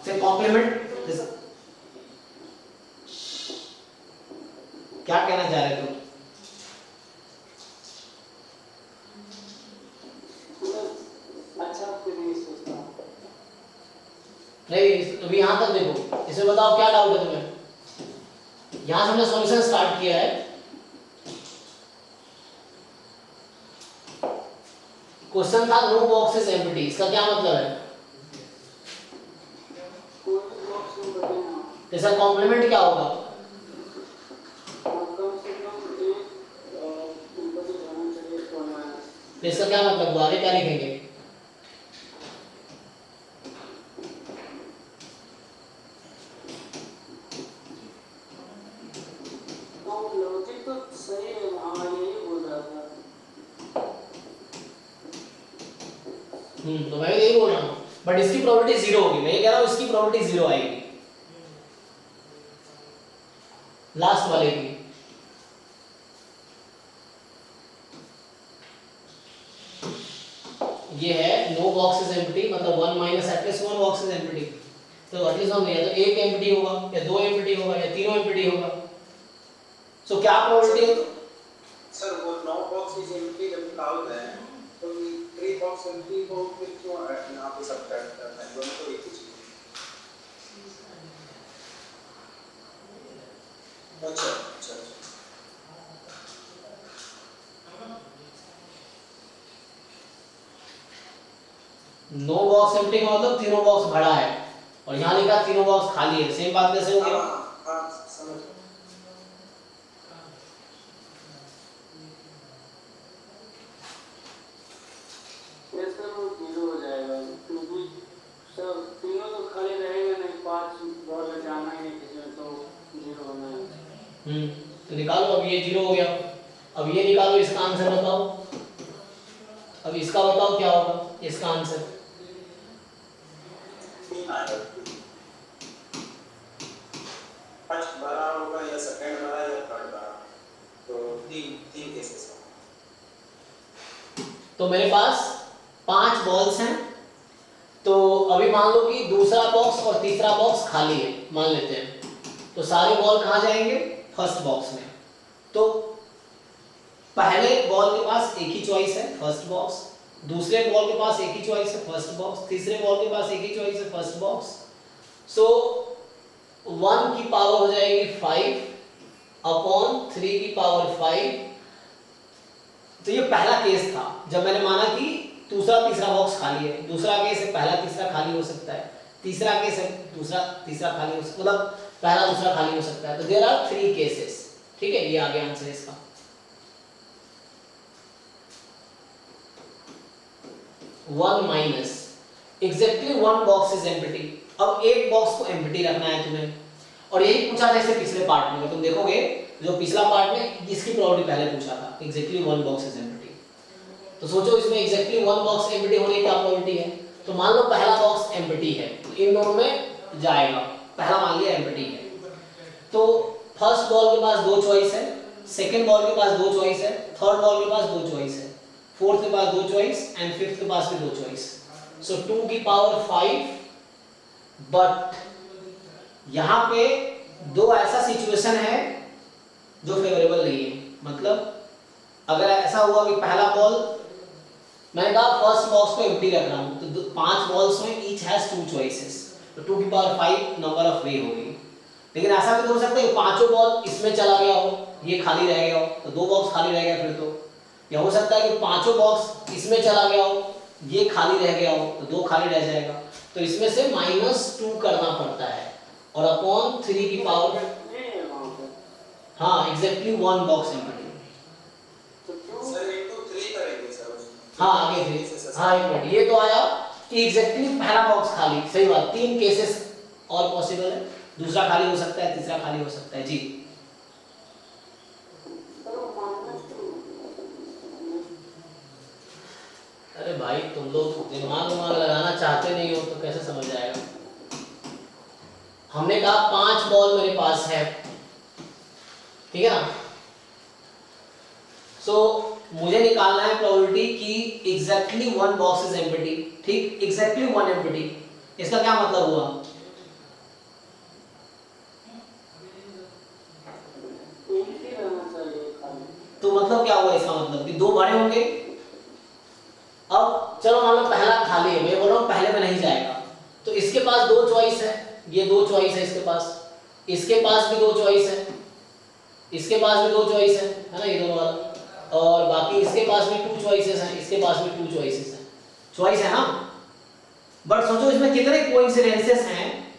से कॉम्प्लीमेंट क्या कहना चाह रहे तुम, नहीं अभी यहां तक देखो, इसमें बताओ क्या डाउट है तुम्हें। यहां से हमने सॉल्यूशन स्टार्ट किया है, क्वेश्चन था नो बॉक्स इज एम्प्टी, इसका क्या मतलब है, इसका कॉम्प्लीमेंट क्या होगा, इसका क्या मतलब, आगे क्या लिखेंगे, लॉजिक तो सही है, हाँ यही बोल रहा था। तो मैं भी यही बोल रहा हूँ, बट इसकी प्रोबेबिलिटी 0 होगी, मैं ये कह रहा हूँ इसकी प्रोबेबिलिटी 0 आएगी लास्ट वाले की। ये है नो बॉक्स इज एम्प्टी, मतलब 1 minus at least 1 box is empty, तो एटलीस्ट हम या तो 1 एम्प्टी होगा या 2 एम्प्टी होगा या तीनों एम्प्टी होगा। सो क्या प्रोबेबिलिटी, सर वो 9 बॉक्स इज एम्प्टी जब निकालते हैं तो बॉक्स एम्प्टी हो फिर क्यों यहाँ पे सब्ट्रैक्ट करना है, दोनों तो एक ही चीज है। अच्छा अच्छा अच्छा। नो बॉक्स एम्प्टी का मतलब तीनों बॉक्स भरा है, और यहाँ लिखा तीनों बॉक्स खाली है, सेम बात कैसे हो गया? हाँ हाँ समझ गया। ये सर वो जीरो हो जाएगा क्योंकि सब तीनों तो खाली रहेगा नहीं, 5 बॉल में जाना ही नहीं किसी में, तो जीरो होना है। तो निकालो, अब ये जीरो हो गया, अब ये निकालो, इसका आंसर बताओ, अब इसका बताओ क्या होगा इसका आंसर? 3 आएगा, फर्स्ट बड़ा होगा या सेकंड बड़ा या थर्ड बड़ा, तो तीन केसेस हैं। तो मेरे पास 5 बॉल्स हैं, तो अभी मान लो कि दूसरा बॉक्स और तीसरा बॉक्स खाली है, मान लेते हैं, तो सारे बॉल कहाँ जाएंगे? फर्स्ट बॉक्स में। तो पहले बॉल के पास एक ही चॉइस है, फर्स्ट बॉक्स, दूसरे बॉल के पास एक ही चॉइस है, फर्स्ट बॉक्स, तीसरे बॉल के पास एक ही चॉइस है, फर्स्ट बॉक्स। सो 1 की पावर हो जाएगी 5 अपॉन 3 की पावर 5। तो ये पहला केस था जब मैंने माना कि दूसरा तीसरा बॉक्स खाली है। दूसरा केस है पहला तीसरा खाली हो सकता है, तीसरा केस है दूसरा तीसरा खाली हो सकता, मतलब पहला दूसरा खाली हो सकता है। तो देयर आर 3 केसेस, ठीक है, ये आ गया आंसर इसका। One minus exactly 1 box is empty. अब एक बॉक्स को एम्प्टी रखना है तुम्हें, और यही पूछा था इससे पिछले पार्ट में, तुम देखोगे जो पिछला पार्ट में इसकी प्रॉपर्टी पहले पूछा था, एग्जैक्टली 1 बॉक्स इज एम्प्टी। तो सोचो इसमें एग्जैक्टली 1 बॉक्स एम्प्टी होने की क्या प्रॉपर्टी है? तो मान लो पहला बॉक्स एम्प्टी है, तो इन दोनों में जाएगा, पहला मान लिया एम्प्टी है। तो फर्स्ट बॉल के पास 2 चॉइस है, सेकंड बॉल के पास 2 चॉइस है, थर्ड बॉल के पास 2 चॉइस है, फोर्थ के पास 2 चॉइस एंड फिफ्थ के पास भी 2 चॉइस। सो 2 की पावर 5, बट यहाँ पे 2 ऐसा सिचुएशन है जो फेवरेबल नहीं है। मतलब अगर ऐसा हुआ कि पहला बॉल, मैंने कहा फर्स्ट बॉक्स को एम्प्टी रख रहा हूँ, तो 5 बॉल्स में ईच हैज 2 चॉइसेस, तो 2 की पावर 5 नंबर ऑफ वे होगी। लेकिन ऐसा भी हो सकता है कि पांचों बॉल इसमें चला गया हो, ये खाली रह गया हो, तो 2 बॉक्स खाली रह गया फिर तो। या हो सकता है कि पांचों बॉक्स इसमें चला गया हो, ये खाली रह गया हो, तो 2 खाली रह जाएगा। तो इसमें से -2 करना पड़ता है, और अपॉन 3 की पावर, हाँ एग्जैक्टली 1 बॉक्स एम्प्टी। सर 1 2 3 करेंगे सर उसमें। हाँ आगे फिर, हाँ एक मिनट, ये तो आया कि एग्जैक्टली पहला बॉक्स खाली, सही बात। 3 केसेस और पॉसिबल है, दूसरा खाली हो सकता है, तीसरा खाली हो सकता है। जी अरे भाई तुम लोग दिमाग लगाना चाहते नहीं हो तो कैसे समझ जाएगा। हमने कहा 5 बॉल मेरे पास है, ठीक है ना। सो मुझे निकालना है प्रोबेबिलिटी कि एग्जैक्टली 1 बॉक्स इज एम्प्टी, ठीक, एग्जैक्टली 1 एम्प्टी। इसका क्या मतलब हुआ? तो मतलब क्या हुआ इसका मतलब कि 2 भरे होंगे। अब चलो मान लो पहला खाली है, मैं बोल रहा हूँ पहले में नहीं जाएगा, तो इसके पास 2 चॉइस है, ये 2 चॉइस है इसके पास भी 2 चॉइस है, इसके पास भी 2 चॉइस है ना, ये दोनों वाला, और बाकी इसके पास भी 2 चॉइसेस हैं, इसके पास भी 2 चॉइसेस हैं, चॉइस है ना। बट सोचो इसमें कितने कोइंसिडेंसेस हैं,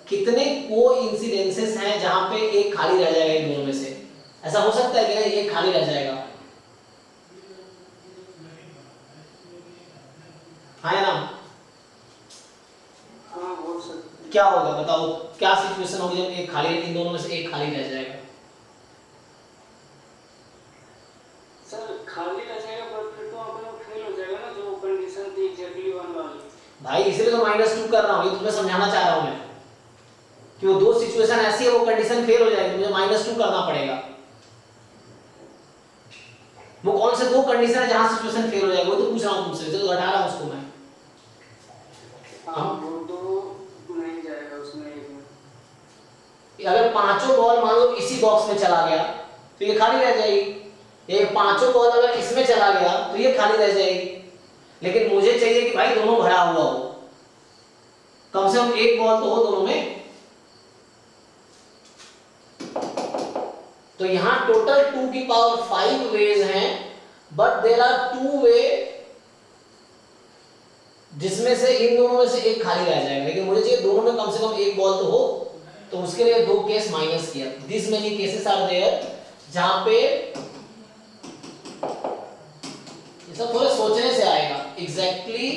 कितने कोइंसिडेंसेस हैं जहां पे एक खाली रह जाएगा इन दोनों में से। ऐसा हो सकता है कि नहीं एक खाली रह जाएगा, हाँ या ना? हाँ हो सकता है। क्या होगा बताओ, क्या सिचुएशन होगी जब एक खाली, इन दोनों में से एक खाली रह जाएगा? सर खाली रह जाएगा पर फिर तो अपना फेल हो जाएगा ना, जो कंडीशन थी एग्जैक्टली 1 वाली। भाई इसलिए तो -2 कर रहा हूँ, ये तुम्हें समझाना चाह रहा हूँ मैं कि वो 2 सिचुएशन ऐसी है, वो कंडीशन फेल हो जाएगी, मुझे -2 करना पड़ेगा। वो कौन से 2 कंडीशन है जहां सिचुएशन फेल हो जाएगी, वो तो पूछ रहा हूँ तुमसे, तो हटा रहा हूँ उसको मैं। हाँ वो तो नहीं जाएगा उसमें एक में। अगर पांचों बॉल मान लो इसी बॉक्स में चला गया तो ये खाली रह जाएगी, ये पांचों बॉल अगर इसमें चला गया तो ये खाली रह जाएगी। लेकिन मुझे चाहिए कि भाई दोनों भरा हुआ हो, कम से कम एक बॉल तो हो दोनों में। तो यहां टोटल 2 की पावर 5 वेज हैं, बट देयर आर 2 वे जिसमें से इन दोनों में से एक खाली रह जाएगा, लेकिन मुझे चाहिए दोनों में कम से कम एक बॉल तो हो, तो उसके लिए 2 केस माइनस किया। This many cases are there जहां पे ये सब थोड़े सोचने से आएगा। एग्जैक्टली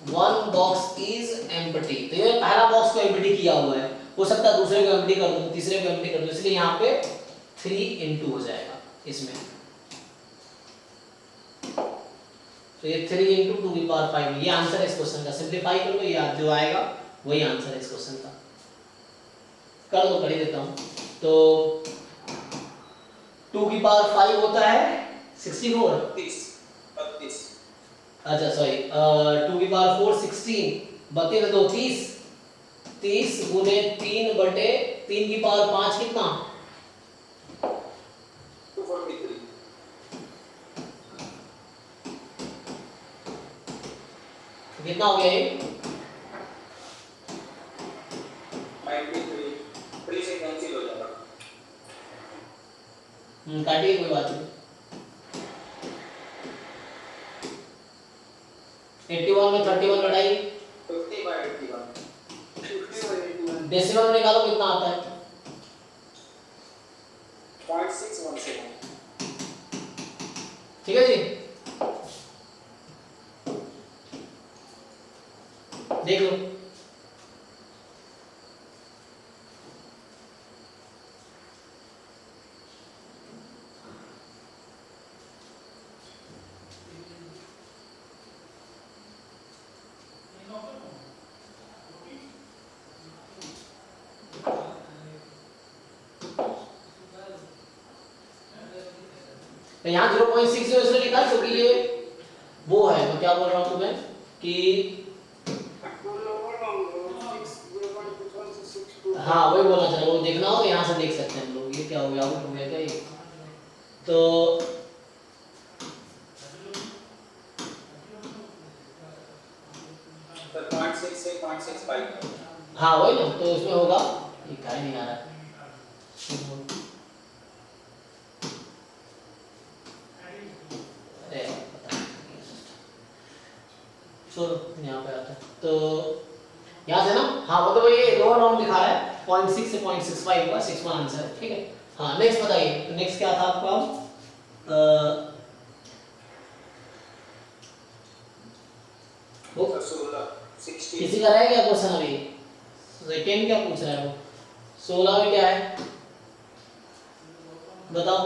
1 बॉक्स इज एम्प्टी, तो ये पहला बॉक्स को एम्प्टी किया हुआ है, हो सकता है दूसरे को एम्प्टी कर दूं, तीसरे को एम्प्टी कर दूं, इसलिए यहाँ पे 3 into हो जाएगा इसमें। तो ये 3 into 2 की पावर 5, ये आंसर है इस क्वेश्चन का। सिंप्लीफाई कर लो, ये जो आएगा वही आंसर है इस क्वेश्चन का। कर दो, कर ही देता हूँ। तो 2 की पावर 5 होता है 64, 32। अच्छा सॉरी, 2 की पावर 4 16, 32 2 30, 30 गुने 3 बटे 3 की पावर 5 कितना? 243। कितना हो गया ये? 93, 3 से कैंसिल हो जाएगा। काटिए, कोई बात नहीं। 81 में 31 लड़ाई, 50/81। डेसिमल में निकालो कितना आता है? 0.617। ठीक है जी, देख लो। तो यहाँ 0.60 इसलिए लिखा क्योंकि ये वो है, मैं क्या बोल रहा हूँ तुम्हें कि हाँ वही बोलना चाह रहा हूँ, वो देखना हो तो यहाँ से देख सकते हैं हम लोग। ये क्या हो गया, आउट हो गया क्या ये? तो सर 0.6 से 0.65। हाँ वही ना, तो इसमें होगा, ये क्या ही नहीं आ रहा है। अरे पता नहीं, चलो यहाँ पे आता है। तो याद है ना? हाँ मतलब ये लोअर बाउंड दिखा रहा है 0.6 से 0.65 होगा, 61 आंसर है। ठीक है, हाँ नेक्स्ट बताइए। तो नेक्स्ट क्या था आपका? वो 16, 60। किसी का रह गया क्वेश्चन अभी? सेकेंड क्या पूछ रहा है वो? 16 में क्या है बताओ?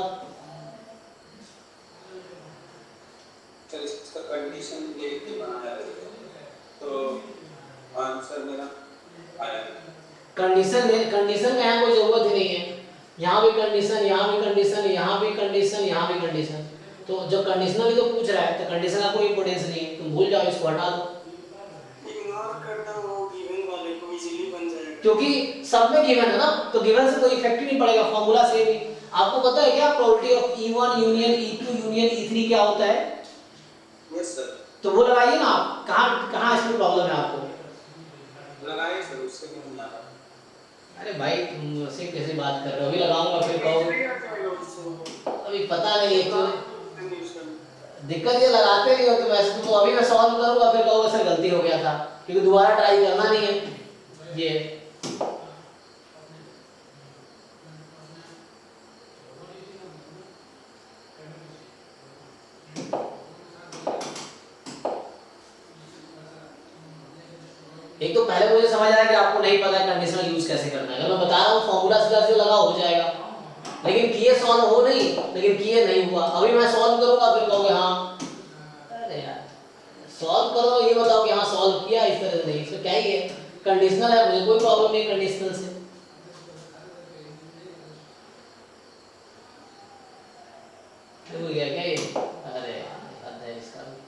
सर इसका कंडीशन ये कि बनाया है, तो आंसर मेरा आया। कंडीशन का यहाँ कोई जरूरत ही नहीं है। यहाँ भी कंडीशन, यहाँ भी कंडीशन, यहाँ भी कंडीशन, यहाँ भी कंडीशन। तो जब कंडीशनल तो पूछ रहा है तो कंडीशन का कोई इंपोर्टेंस नहीं है, तुम भूल जाओ, इसको हटा दो। इग्नोर करना, वो गिवन वाले को इजीली बन जाएगा, क्योंकि सब में गिवन है ना, तो गिवन से कोई इफेक्ट ही नहीं पड़ेगा, फॉर्मूला सेम ही। आपको पता है क्या probability of E1 union E2 union E3 क्या होता है? Yes sir. तो वो लगाइए ना आप। कहाँ इसमें प्रॉब्लम है आपको? लगाए सर, उससे क्यों नहीं आ रहा? अरे भाई तुम से कैसे बात कर रहे हो? अभी लगाऊंगा फिर कहो अभी पता नहीं है तो दिक्कत ये लगाते नहीं हो तो वैसे तो अभी मैं सॉल्व करूंगा फिर कहोगे सर गलती हो गया था, क्योंकि दोबारा ट्राई करना नहीं है ये। एक तो पहले मुझे समझ आया कि आपको नहीं पता है कंडीशनल यूज कैसे करना है। अगर मैं बता रहा हूँ फॉर्मूला सीधा सीधा लगा हो जाएगा, लेकिन किए सॉल्व हो नहीं, लेकिन किए नहीं हुआ। अभी मैं सॉल्व करूंगा फिर कहोगे हाँ अरे यार सॉल्व करो, ये बताओ कि हाँ सॉल्व किया, इस तरह से नहीं। इसमें क्या ही है, कंडीशनल है, मुझे कोई प्रॉब्लम नहीं कंडीशनल से। भूल गया क्या ये? अरे याद है इसका भी।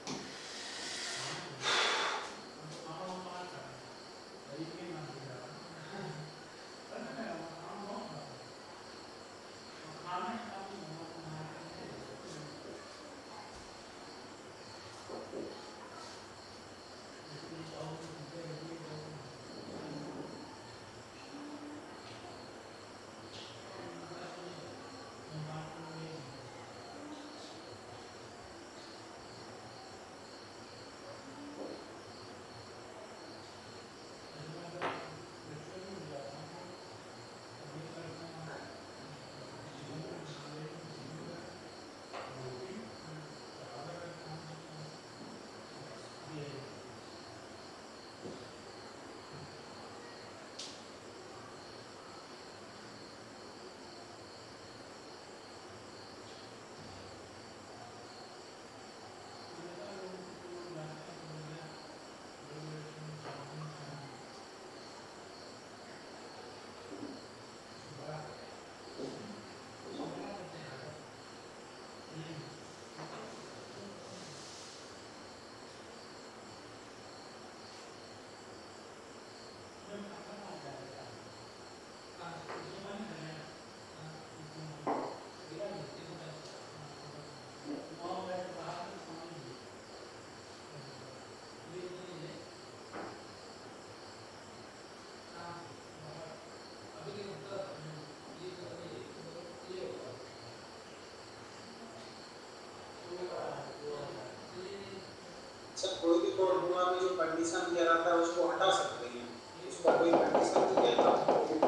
सर कोई भी फॉर्मूला में जो कंडीशन दिया रहता है उसको हटा सकते हैं, उसका कोई कंडीशन नहीं दिया था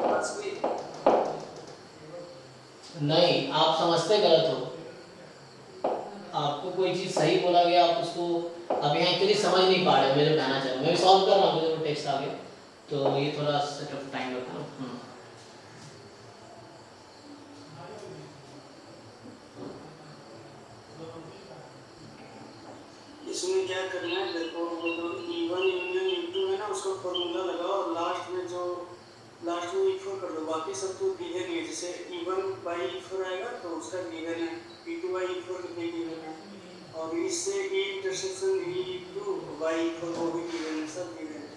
बस भी। नहीं, आप समझते गलत हो। आपको कोई चीज सही बोला गया, आप उसको अब यहाँ एक्चुअली समझ नहीं पा रहे हो। मैं जो कहना चाह रहा हूँ, मैं भी सॉल्व कर रहा हूँ, मुझे वो टेक्स्ट आ गया तो ये थोड़ा सेट ऑफ टाइम लगता है। इसमें क्या करना है, देखो वो जो E1 यूनियन E2 है ना, उसका फॉर्मूला लगाओ और लास्ट में E4 कर दो। बाकी सब तो गिवन है, जैसे E1 बाई E4 आएगा तो उसका गिवन है, E2 बाई E4 कितने गिवन है, और इससे E intersection E2 by E4 वो भी गिवन है, सब गिवन है।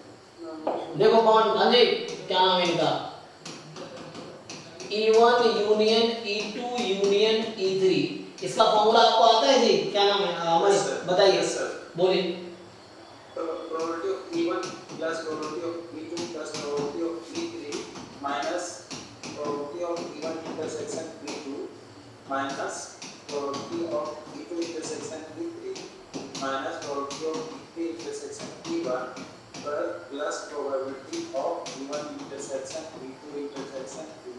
देखो कौन, हाँ जी, क्या नाम है इनका, E1 union E2 union E3, इसका फॉर्मूला आपको आता है जी? क्या नाम है अमर, बताइए, बोलिए। Probability of E1 plus probability of E2 plus probability of E3 minus probability of E1 intersection E2 minus probability of E2 intersection E3 minus probability of E3 intersection E1 plus probability of E1 intersection E2 intersection E3।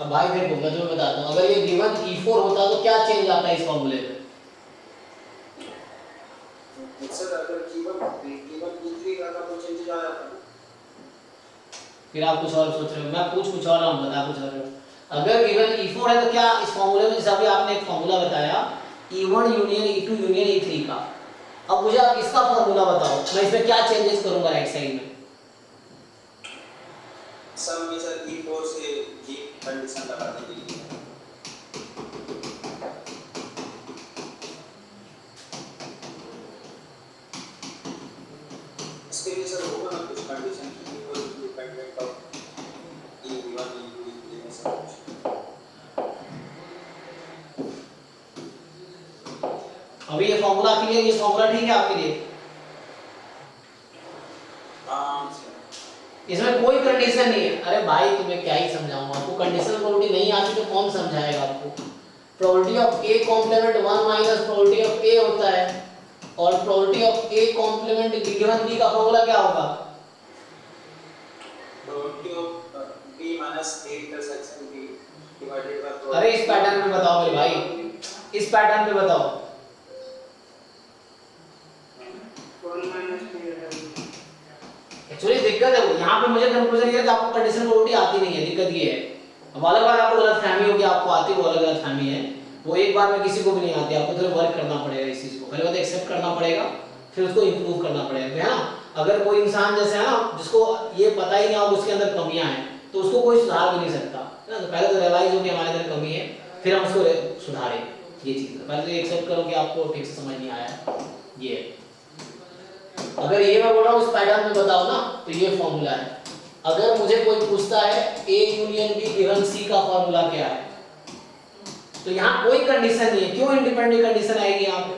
अब भाई देखो मैं तुम्हें बताता हूँ, अगर ये given E4 होता तो क्या चेंज आता है इस फॉर्मूले में? सर अगर गिवन E3 का तो चेंज आ जाता है। फिर आप कुछ और सोच रहे हो, मैं कुछ और हम बता कुछ रहे हो। अगर गिवन E4 है तो क्या इस फॉर्मूले में, जैसे अभी आपने एक फॉर्मूला बताया E1 union E2 union E3 का, अब मुझे आप इसका फॉर्मूला बताओ, मैं इसमें क्या चेंजेस करूंगा राइट साइड में? सम में सर E4 से ये कंडीशन लगा देंगे। इसके लिए सर होगा ना कुछ condition E4 independent of E1 E2 E3 में सब कुछ। अभी ये फॉर्मूला क्लियर, ये फॉर्मूला ठीक है आपके लिए? हाँ सर। इसमें कोई कंडीशन नहीं है। अरे भाई तुम्हें क्या ही समझाऊं, आपको कंडीशनल प्रोबेबिलिटी नहीं आती तो कौन समझाएगा आपको? Probability of A complement 1 minus probability of A होता है, और probability of A complement given B का फॉर्मूला क्या होगा? Probability of B minus A intersection B divided by. अरे इस पैटर्न में बताओ मेरे भाई, इस पैटर्न में बताओ। 1 माइनस P है। एक्चुअली दिक्कत है वो, यहाँ पे मुझे कंक्लूजन ये है कि आपको कंडीशनल प्रोबेबिलिटी आती नहीं है, दिक्कत ये है। अब अलग बात आपको गलतफहमी होगी, आपको आती है वो अलग गलतफहमी है, वो एक बार में किसी को भी नहीं आती, आपको थोड़ा वर्क करना पड़ेगा इस चीज को, पहले बात एक्सेप्ट करना पड़ेगा, फिर उसको इंप्रूव करना पड़ेगा, है ना। अगर कोई इंसान जैसे है ना जिसको ये पता ही नहीं हो उसके अंदर कमियां हैं, तो उसको कोई सुधार भी नहीं सकता, है ना। तो पहले तो रियलाइज हो कि हमारे अंदर कमी है, फिर हम उसको सुधारें। ये चीज पहले तो एक्सेप्ट करो कि आपको ठीक से समझ नहीं आया। ये अगर ये मैं बोल रहा हूँ इस पैटर्न में बताओ ना, तो ये फॉर्मूला है। अगर मुझे कोई पूछता है A union B given C का फॉर्मूला क्या है, तो यहाँ कोई कंडीशन नहीं है। क्यों इंडिपेंडेंट कंडीशन आएगी यहाँ पे?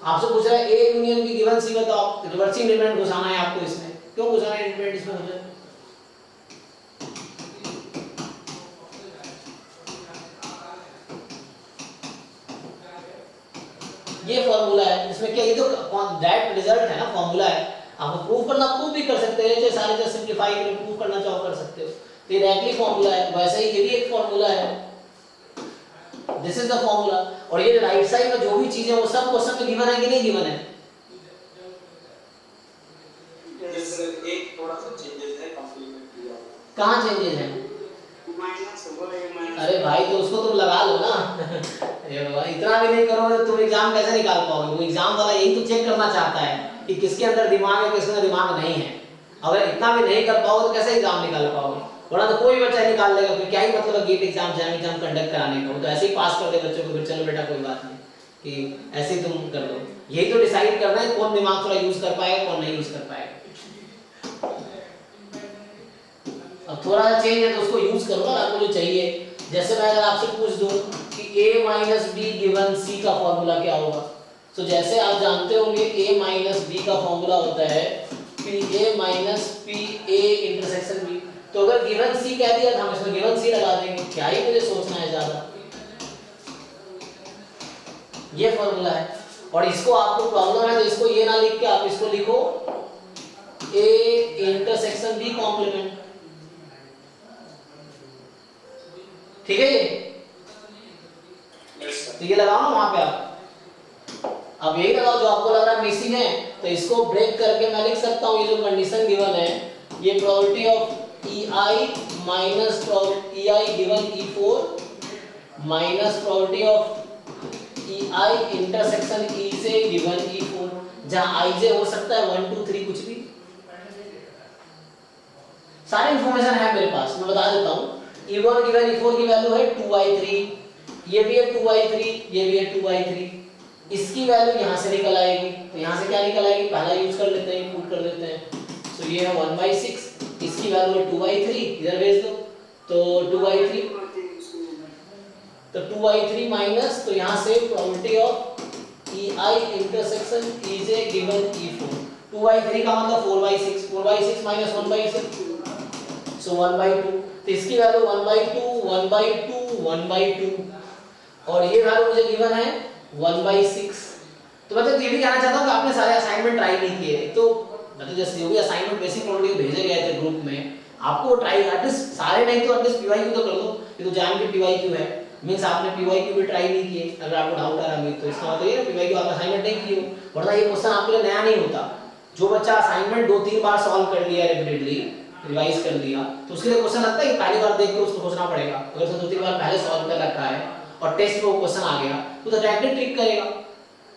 आपसे पूछ रहा है A union B given C बताओ, रिवर्स इंडिपेंडेंट घुसाना है आपको इसमें। क्यों घुसाना है इंडिपेंडेंट इसमें मुझे? ये फॉर्मूला है, इसमें क्या, ये तो डायरेक्ट रिजल्ट है ना, फॉर्मूला है। आपको प्रूव करना, प्रूव भी कर सकते हैं, जैसे सारे जैसे सिंपलीफाई करके प्रूव करना चाहो कर सकते हो। तो ये डायरेक्टली फॉर्मूला है, वैसे ही ये भी एक फॉर्मूला है। This is the formula. और ये राइट साइड में जो भी चीजें वो सब क्वेश्चन में गिवन है कि नहीं गिवन है? एक थोड़ा सा चेंजेस है, कॉम्प्लीमेंट किया। कहाँ चेंजेस है? माइनस होगा ये माइनस। अरे भाई तो उसको तुम लगा लो ना। ये भाई इतना भी नहीं करोगे तो तुम एग्जाम कैसे निकाल पाओगे? वो एग्जाम वाला यही तो चेक करना चाहता है कि किसके अंदर दिमाग है, किसके अंदर दिमाग नहीं है। अगर इतना भी नहीं कर पाओगे तो कैसे एग्जाम निकाल पाओगे? वरना तो कोई बच्चा निकाल लेगा, फिर क्या ही मतलब है GATE exam JAM exam conduct कराने का? तो ऐसे ही पास कर दे बच्चों को, फिर चलो बेटा कोई बात नहीं, कि ऐसे ही तुम कर लो। यही तो डिसाइड करना है कौन दिमाग थोड़ा यूज कर पाएगा, कौन नहीं यूज कर पाएगा। अब थोड़ा सा चेंज है तो उसको यूज करो ना, आपको जो चाहिए। जैसे मैं अगर आपसे पूछ दूं कि A minus be given C का फॉर्मूला क्या होगा, तो जैसे आप जानते होंगे A माइनस बी का फॉर्मूला होता है PA minus PA intersection B। तो अगर गिवन C कह दिया तो हम इसमें गिवन C लगा देंगे, क्या ही मुझे सोचना है ज्यादा। ये फॉर्मूला है। और इसको आपको प्रॉब्लम है तो इसको ये ना लिख के आप इसको लिखो A इंटरसेक्शन B कॉम्प्लीमेंट। ठीक है ये? तो ये लगाओ ना वहां पे आप। अब यही लगाओ जो आपको लग रहा है मिसिंग है, तो इसको ब्रेक करके मैं लिख सकता हूँ ये जो कंडीशन गिवन है, ये probability of EI minus EI given E4 minus probability of EI intersection E से गिवन E4, जहां IJ हो सकता है 1 2 3 कुछ भी। सारी इंफॉर्मेशन है मेरे पास, मैं बता देता हूँ। E1 गिवन E4 की वैल्यू है 2i3, ये भी है 2i3, ये भी है 2i3। इसकी वैल्यू यहाँ से निकल आएगी, तो यहाँ से क्या निकल आएगी, पहला यूज कर लेते हैं, पुट कर देते हैं। तो ये है 1/6, इसकी वैल्यू है 2i3, इधर भेज दो तो 2i3, तो 2i3 माइनस, तो यहाँ से probability of EI intersection EJ given E4, 2i3 का मतलब 4/6, 4/6 माइनस 1/6, सो 1/2, तो इसकी वैल्यू 1/2 1/2 1/2, और ये वैल्यू मुझे गिवन है 1/6। तो मतलब ये भी कहना चाहता हूँ कि आपने सारे असाइनमेंट ट्राई नहीं किए, तो मतलब जैसे जो भी असाइनमेंट बेसिक प्रोबेबिलिटी भेजे गए थे ग्रुप में, आपको ट्राई एटलीस्ट सारे नहीं तो एटलीस्ट PYQ तो कर दो। ये तो जान के PYQ है, मींस आपने PYQ भी ट्राई नहीं किए। अगर आपको डाउट आ रहा है तो इसका मतलब ये है PYQ आप असाइनमेंट नहीं किए हो, वरना ये क्वेश्चन आपके लिए नया नहीं होता। जो बच्चा असाइनमेंट 2-3 बार सॉल्व कर लिया रिपीटेडली, रिवाइज कर लिया, तो उसके लिए क्वेश्चन लगता है कि पहली बार देख के उसको सोचना पड़ेगा। अगर उसने 2-3 बार पहले सॉल्व कर रखा है और टेस्ट में वो क्वेश्चन आ गया तो डायरेक्टली ट्रिक करेगा।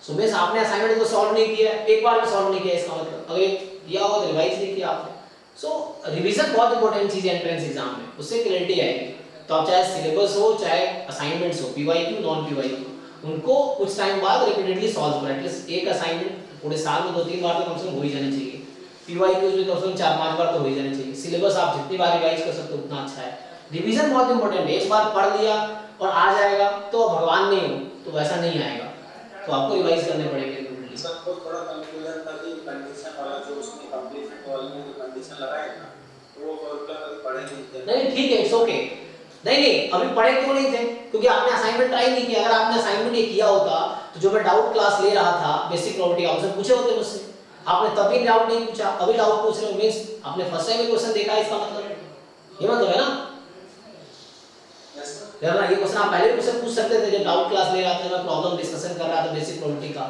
सो मींस आपने असाइनमेंट को सॉल्व नहीं किया, एक बार भी सॉल्व नहीं किया, इसका मतलब अगर किया हो तो रिवाइज नहीं किया आपने। सो रिवीजन बहुत इंपॉर्टेंट चीज है एंट्रेंस एग्जाम में, उससे क्लैरिटी आएगी। तो आप चाहे सिलेबस हो चाहे असाइनमेंट्स हो, PYQ नॉन PYQ, उनको कुछ टाइम बाद रिपीटेडली सॉल्व करें। एटलीस्ट एक असाइनमेंट पूरे साल में 2-3 बार तो कम से कम हो ही जाने चाहिए। PYQ भी कम से कम 4-5 बार तो हो ही जाने चाहिए। सिलेबस आप जितनी बार रिवाइज कर सकते हो उतना अच्छा है। रिवीजन बहुत इंपॉर्टेंट है, एक बार पढ़ लिया और आ जाएगा तो भगवान नहीं हो, तो वैसा नहीं आएगा, तो आपको रिवाइज करने पड़ेंगे। सबको थोड़ा कंफ्यूजन था कि कंडीशन वाला जो उसने कंप्लीमेंट वाले में जो कंडीशन लगाया था वो फॉर्मूला कभी पढ़े नहीं थे। नहीं ठीक है, इट्स ओके। नहीं अभी पढ़े क्यों नहीं थे, क्योंकि आपने असाइनमेंट ट्राई नहीं किया। अगर आपने असाइनमेंट ये किया होता तो जो मैं डाउट क्लास ले रहा था बेसिक प्रोबेबिलिटी, आपसे पूछे होते मुझसे, आपने तभी डाउट नहीं पूछा, अभी डाउट पूछ रहे हो, मींस आपने फर्स्ट टाइम क्वेश्चन देखा है, इसका मतलब ये मतलब है ना। यार ये क्वेश्चन आप पहले मुझसे पूछ सकते थे जब डाउट क्लास ले रहा था, मैं प्रॉब्लम डिस्कशन कर रहा था बेसिक प्रोबेबिलिटी का,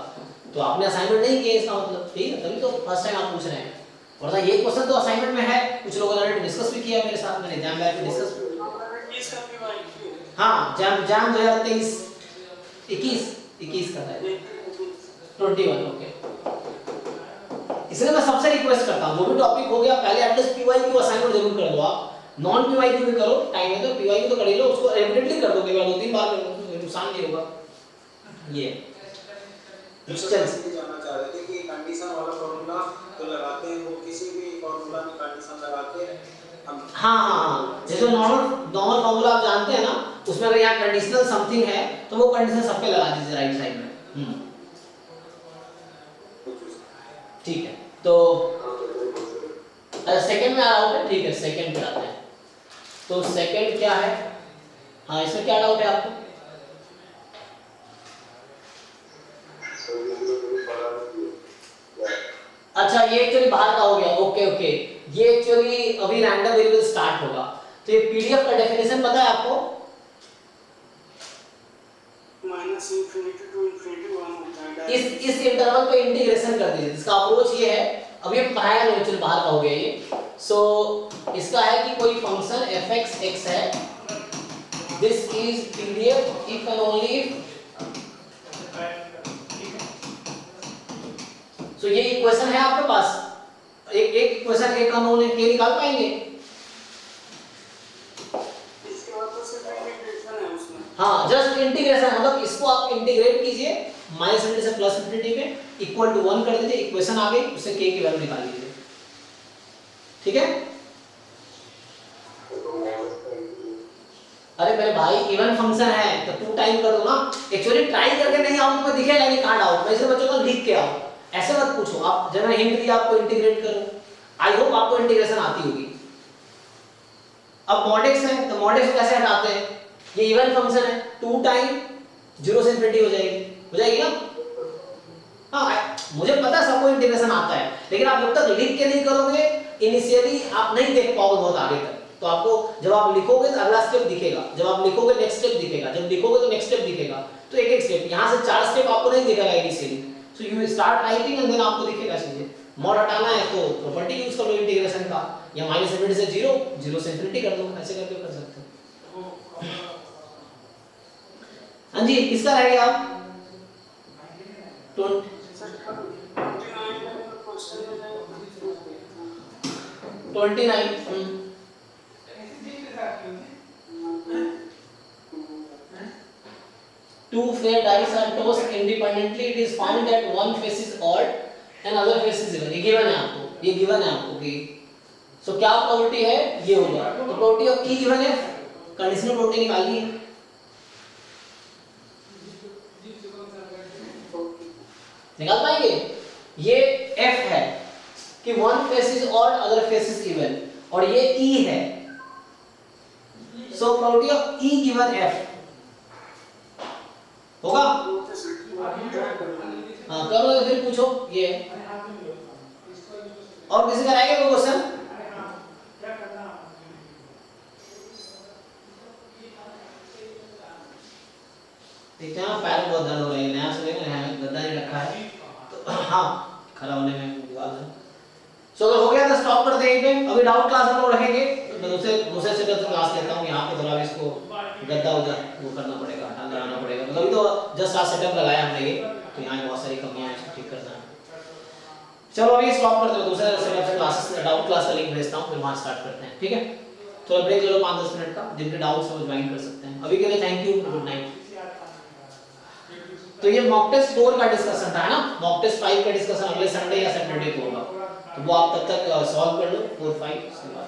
तो आपने असाइनमेंट नहीं किया, इसका मतलब ठीक है, तभी तो फर्स्ट टाइम आप पूछ रहे हैं। वरना ये क्वेश्चन तो असाइनमेंट में है, कुछ लोगों ने डिस्कस भी किया मेरे साथ, मैंने एग्जाम बैच में डिस्कस। हाँ जैम 2023 21 का है 21, ओके। इसलिए मैं सबसे रिक्वेस्ट करता हूँ जो भी टॉपिक हो गया पहले एटलीस्ट PYQ असाइनमेंट जरूर कर दो। आप नॉन PYQ भी करो, टाइम है तो PYQ तो कर ही लो, उसको रिपीटेडली कर दो, केवल 2-3 बार कर लो, नुकसान नहीं होगा। ये चल से जानना चाह रहे थे कि कंडीशन वाला फॉर्मूला तो लगाते हैं, वो किसी भी फॉर्मूला में कंडीशन लगा के हम हाँ जैसे नॉर्मल फॉर्मूला आप जानते हैं ना, उसमें अगर यहाँ कंडीशनल समथिंग है तो वो कंडीशन सब पे लगा दीजिए राइट साइड में। ठीक है, तो सेकंड में आ रहा है, ठीक है सेकंड पे आते हैं। तो सेकंड क्या है, हाँ इसमें क्या डाउट है आपको? अच्छा ये एक्चुअली बाहर का हो गया, ओके ओके, ये एक्चुअली अभी रैंडम वेरिएबल स्टार्ट होगा। तो ये PDF का डेफिनेशन पता है आपको? -∞ to ∞ 1 होता है। इस इंटरवल पे इंटीग्रेशन कर दीजिए। इसका अप्रोच ये है, अभी हम पढ़ाया नहीं, एक्चुअली बाहर का हो गया ये। सो इसका है कि कोई फंक्शन f(x) है, this is PDF if and only so ये इक्वेशन है आपके पास, एक इक्वेशन एक अननोन है, के निकाल पाएंगे? इसके बाद तो सिर्फ इंटीग्रेशन है उसमें। हाँ जस्ट इंटीग्रेशन, मतलब इसको आप इंटीग्रेट कीजिए -∞ से +∞ में इक्वल टू 1 कर दीजिए, इक्वेशन आ गई, उससे k की वैल्यू निकाल लीजिए। ठीक है? अरे मेरे भाई इवन फंक्शन है तो 2 टाइम कर दो ना। एक्चुअली ट्राई करके नहीं आओ तो दिखेगा नहीं कहां डाउट, मैं इसे बच्चों को लिख के आओ, ऐसे मत पूछो आप। जब मैं हिंट दिया आपको इंटीग्रेट करो, आई होप आपको इंटीग्रेशन आती होगी। अब mod x है तो mod x कैसे हटाते हैं, ये इवन फंक्शन है, 2 टाइम 0 से ∞ हो जाएगी, हो जाएगी ना? हाँ, मुझे पता है सबको इंटीग्रेशन आता है, लेकिन आप जब तक लिख के नहीं करोगे इनिशियली आप नहीं देख पाओगे बहुत आगे तक। तो आपको जब आप लिखोगे तो अगला स्टेप दिखेगा, जब आप लिखोगे नेक्स्ट स्टेप दिखेगा, जब लिखोगे तो नेक्स्ट स्टेप दिखेगा। तो एक एक स्टेप, यहाँ से 4 स्टेप आपको नहीं दिखेगा initially. So you start writing and then आपको दिखेगा चीजें। मॉड हटाना है तो प्रॉपर्टी यूज कर लो इंटीग्रेशन का, या माइनस इनफिनिटी से 0, 0 से इनफिनिटी कर दो, ऐसे करके कर सकते हो। हाँ जी, किसका रहेगा आप? 29 Two fair dice are tossed independently. It is found that one face is odd and other face is even. ये given है आपको, ये given है आपको कि so क्या प्रोबेबिलिटी है? ये होगा। तो प्रोबेबिलिटी ऑफ E given है, कंडीशनल प्रोबेबिलिटी निकालनी है। निकाल पाएंगे? ये F है कि one face is odd, other face is even, और ये E है। So probability of E given F होगा? हाँ, करो या फिर पूछो ये। और किसी का रहेगा कोई क्वेश्चन? देखते हैं, पैर बहुत दर्द हो रही है, नया सुनेंगे, गद्दा नहीं रखा है तो हाँ खड़ा होने में दीवार है। सो अगर हो गया तो स्टॉप करते हैं यहीं पे। अभी डाउट क्लास हम लोग रखेंगे, मैं दूसरे से क्लास लेता हूँ। यहाँ पे थोड़ा इसको गद्दा उधर वो करना पड़ेगा, हटाना लगाना पड़ेगा। मतलब अभी तो जस्ट आज सेटअप लगाया हमने ये, तो यहाँ बहुत सारी कमियां हैं, इसको ठीक करना है। चलो अभी स्टॉप करते हैं, दूसरे सेटअप से क्लासेस डाउट क्लास का लिंक भेजता हूँ, फिर वहाँ स्टार्ट करते हैं, ठीक है? थोड़ा ब्रेक ले लो 5-10 मिनट का, जिनके डाउट्स वो ज्वाइन कर सकते हैं। अभी के लिए थैंक यू, गुड नाइट। तो ये मॉक टेस्ट 4 का डिस्कशन था, है ना? मॉक टेस्ट 5 का डिस्कशन अगले संडे या सैटरडे को होगा, तो वो आप तब तक सॉल्व कर लो 4-5 उसके बाद।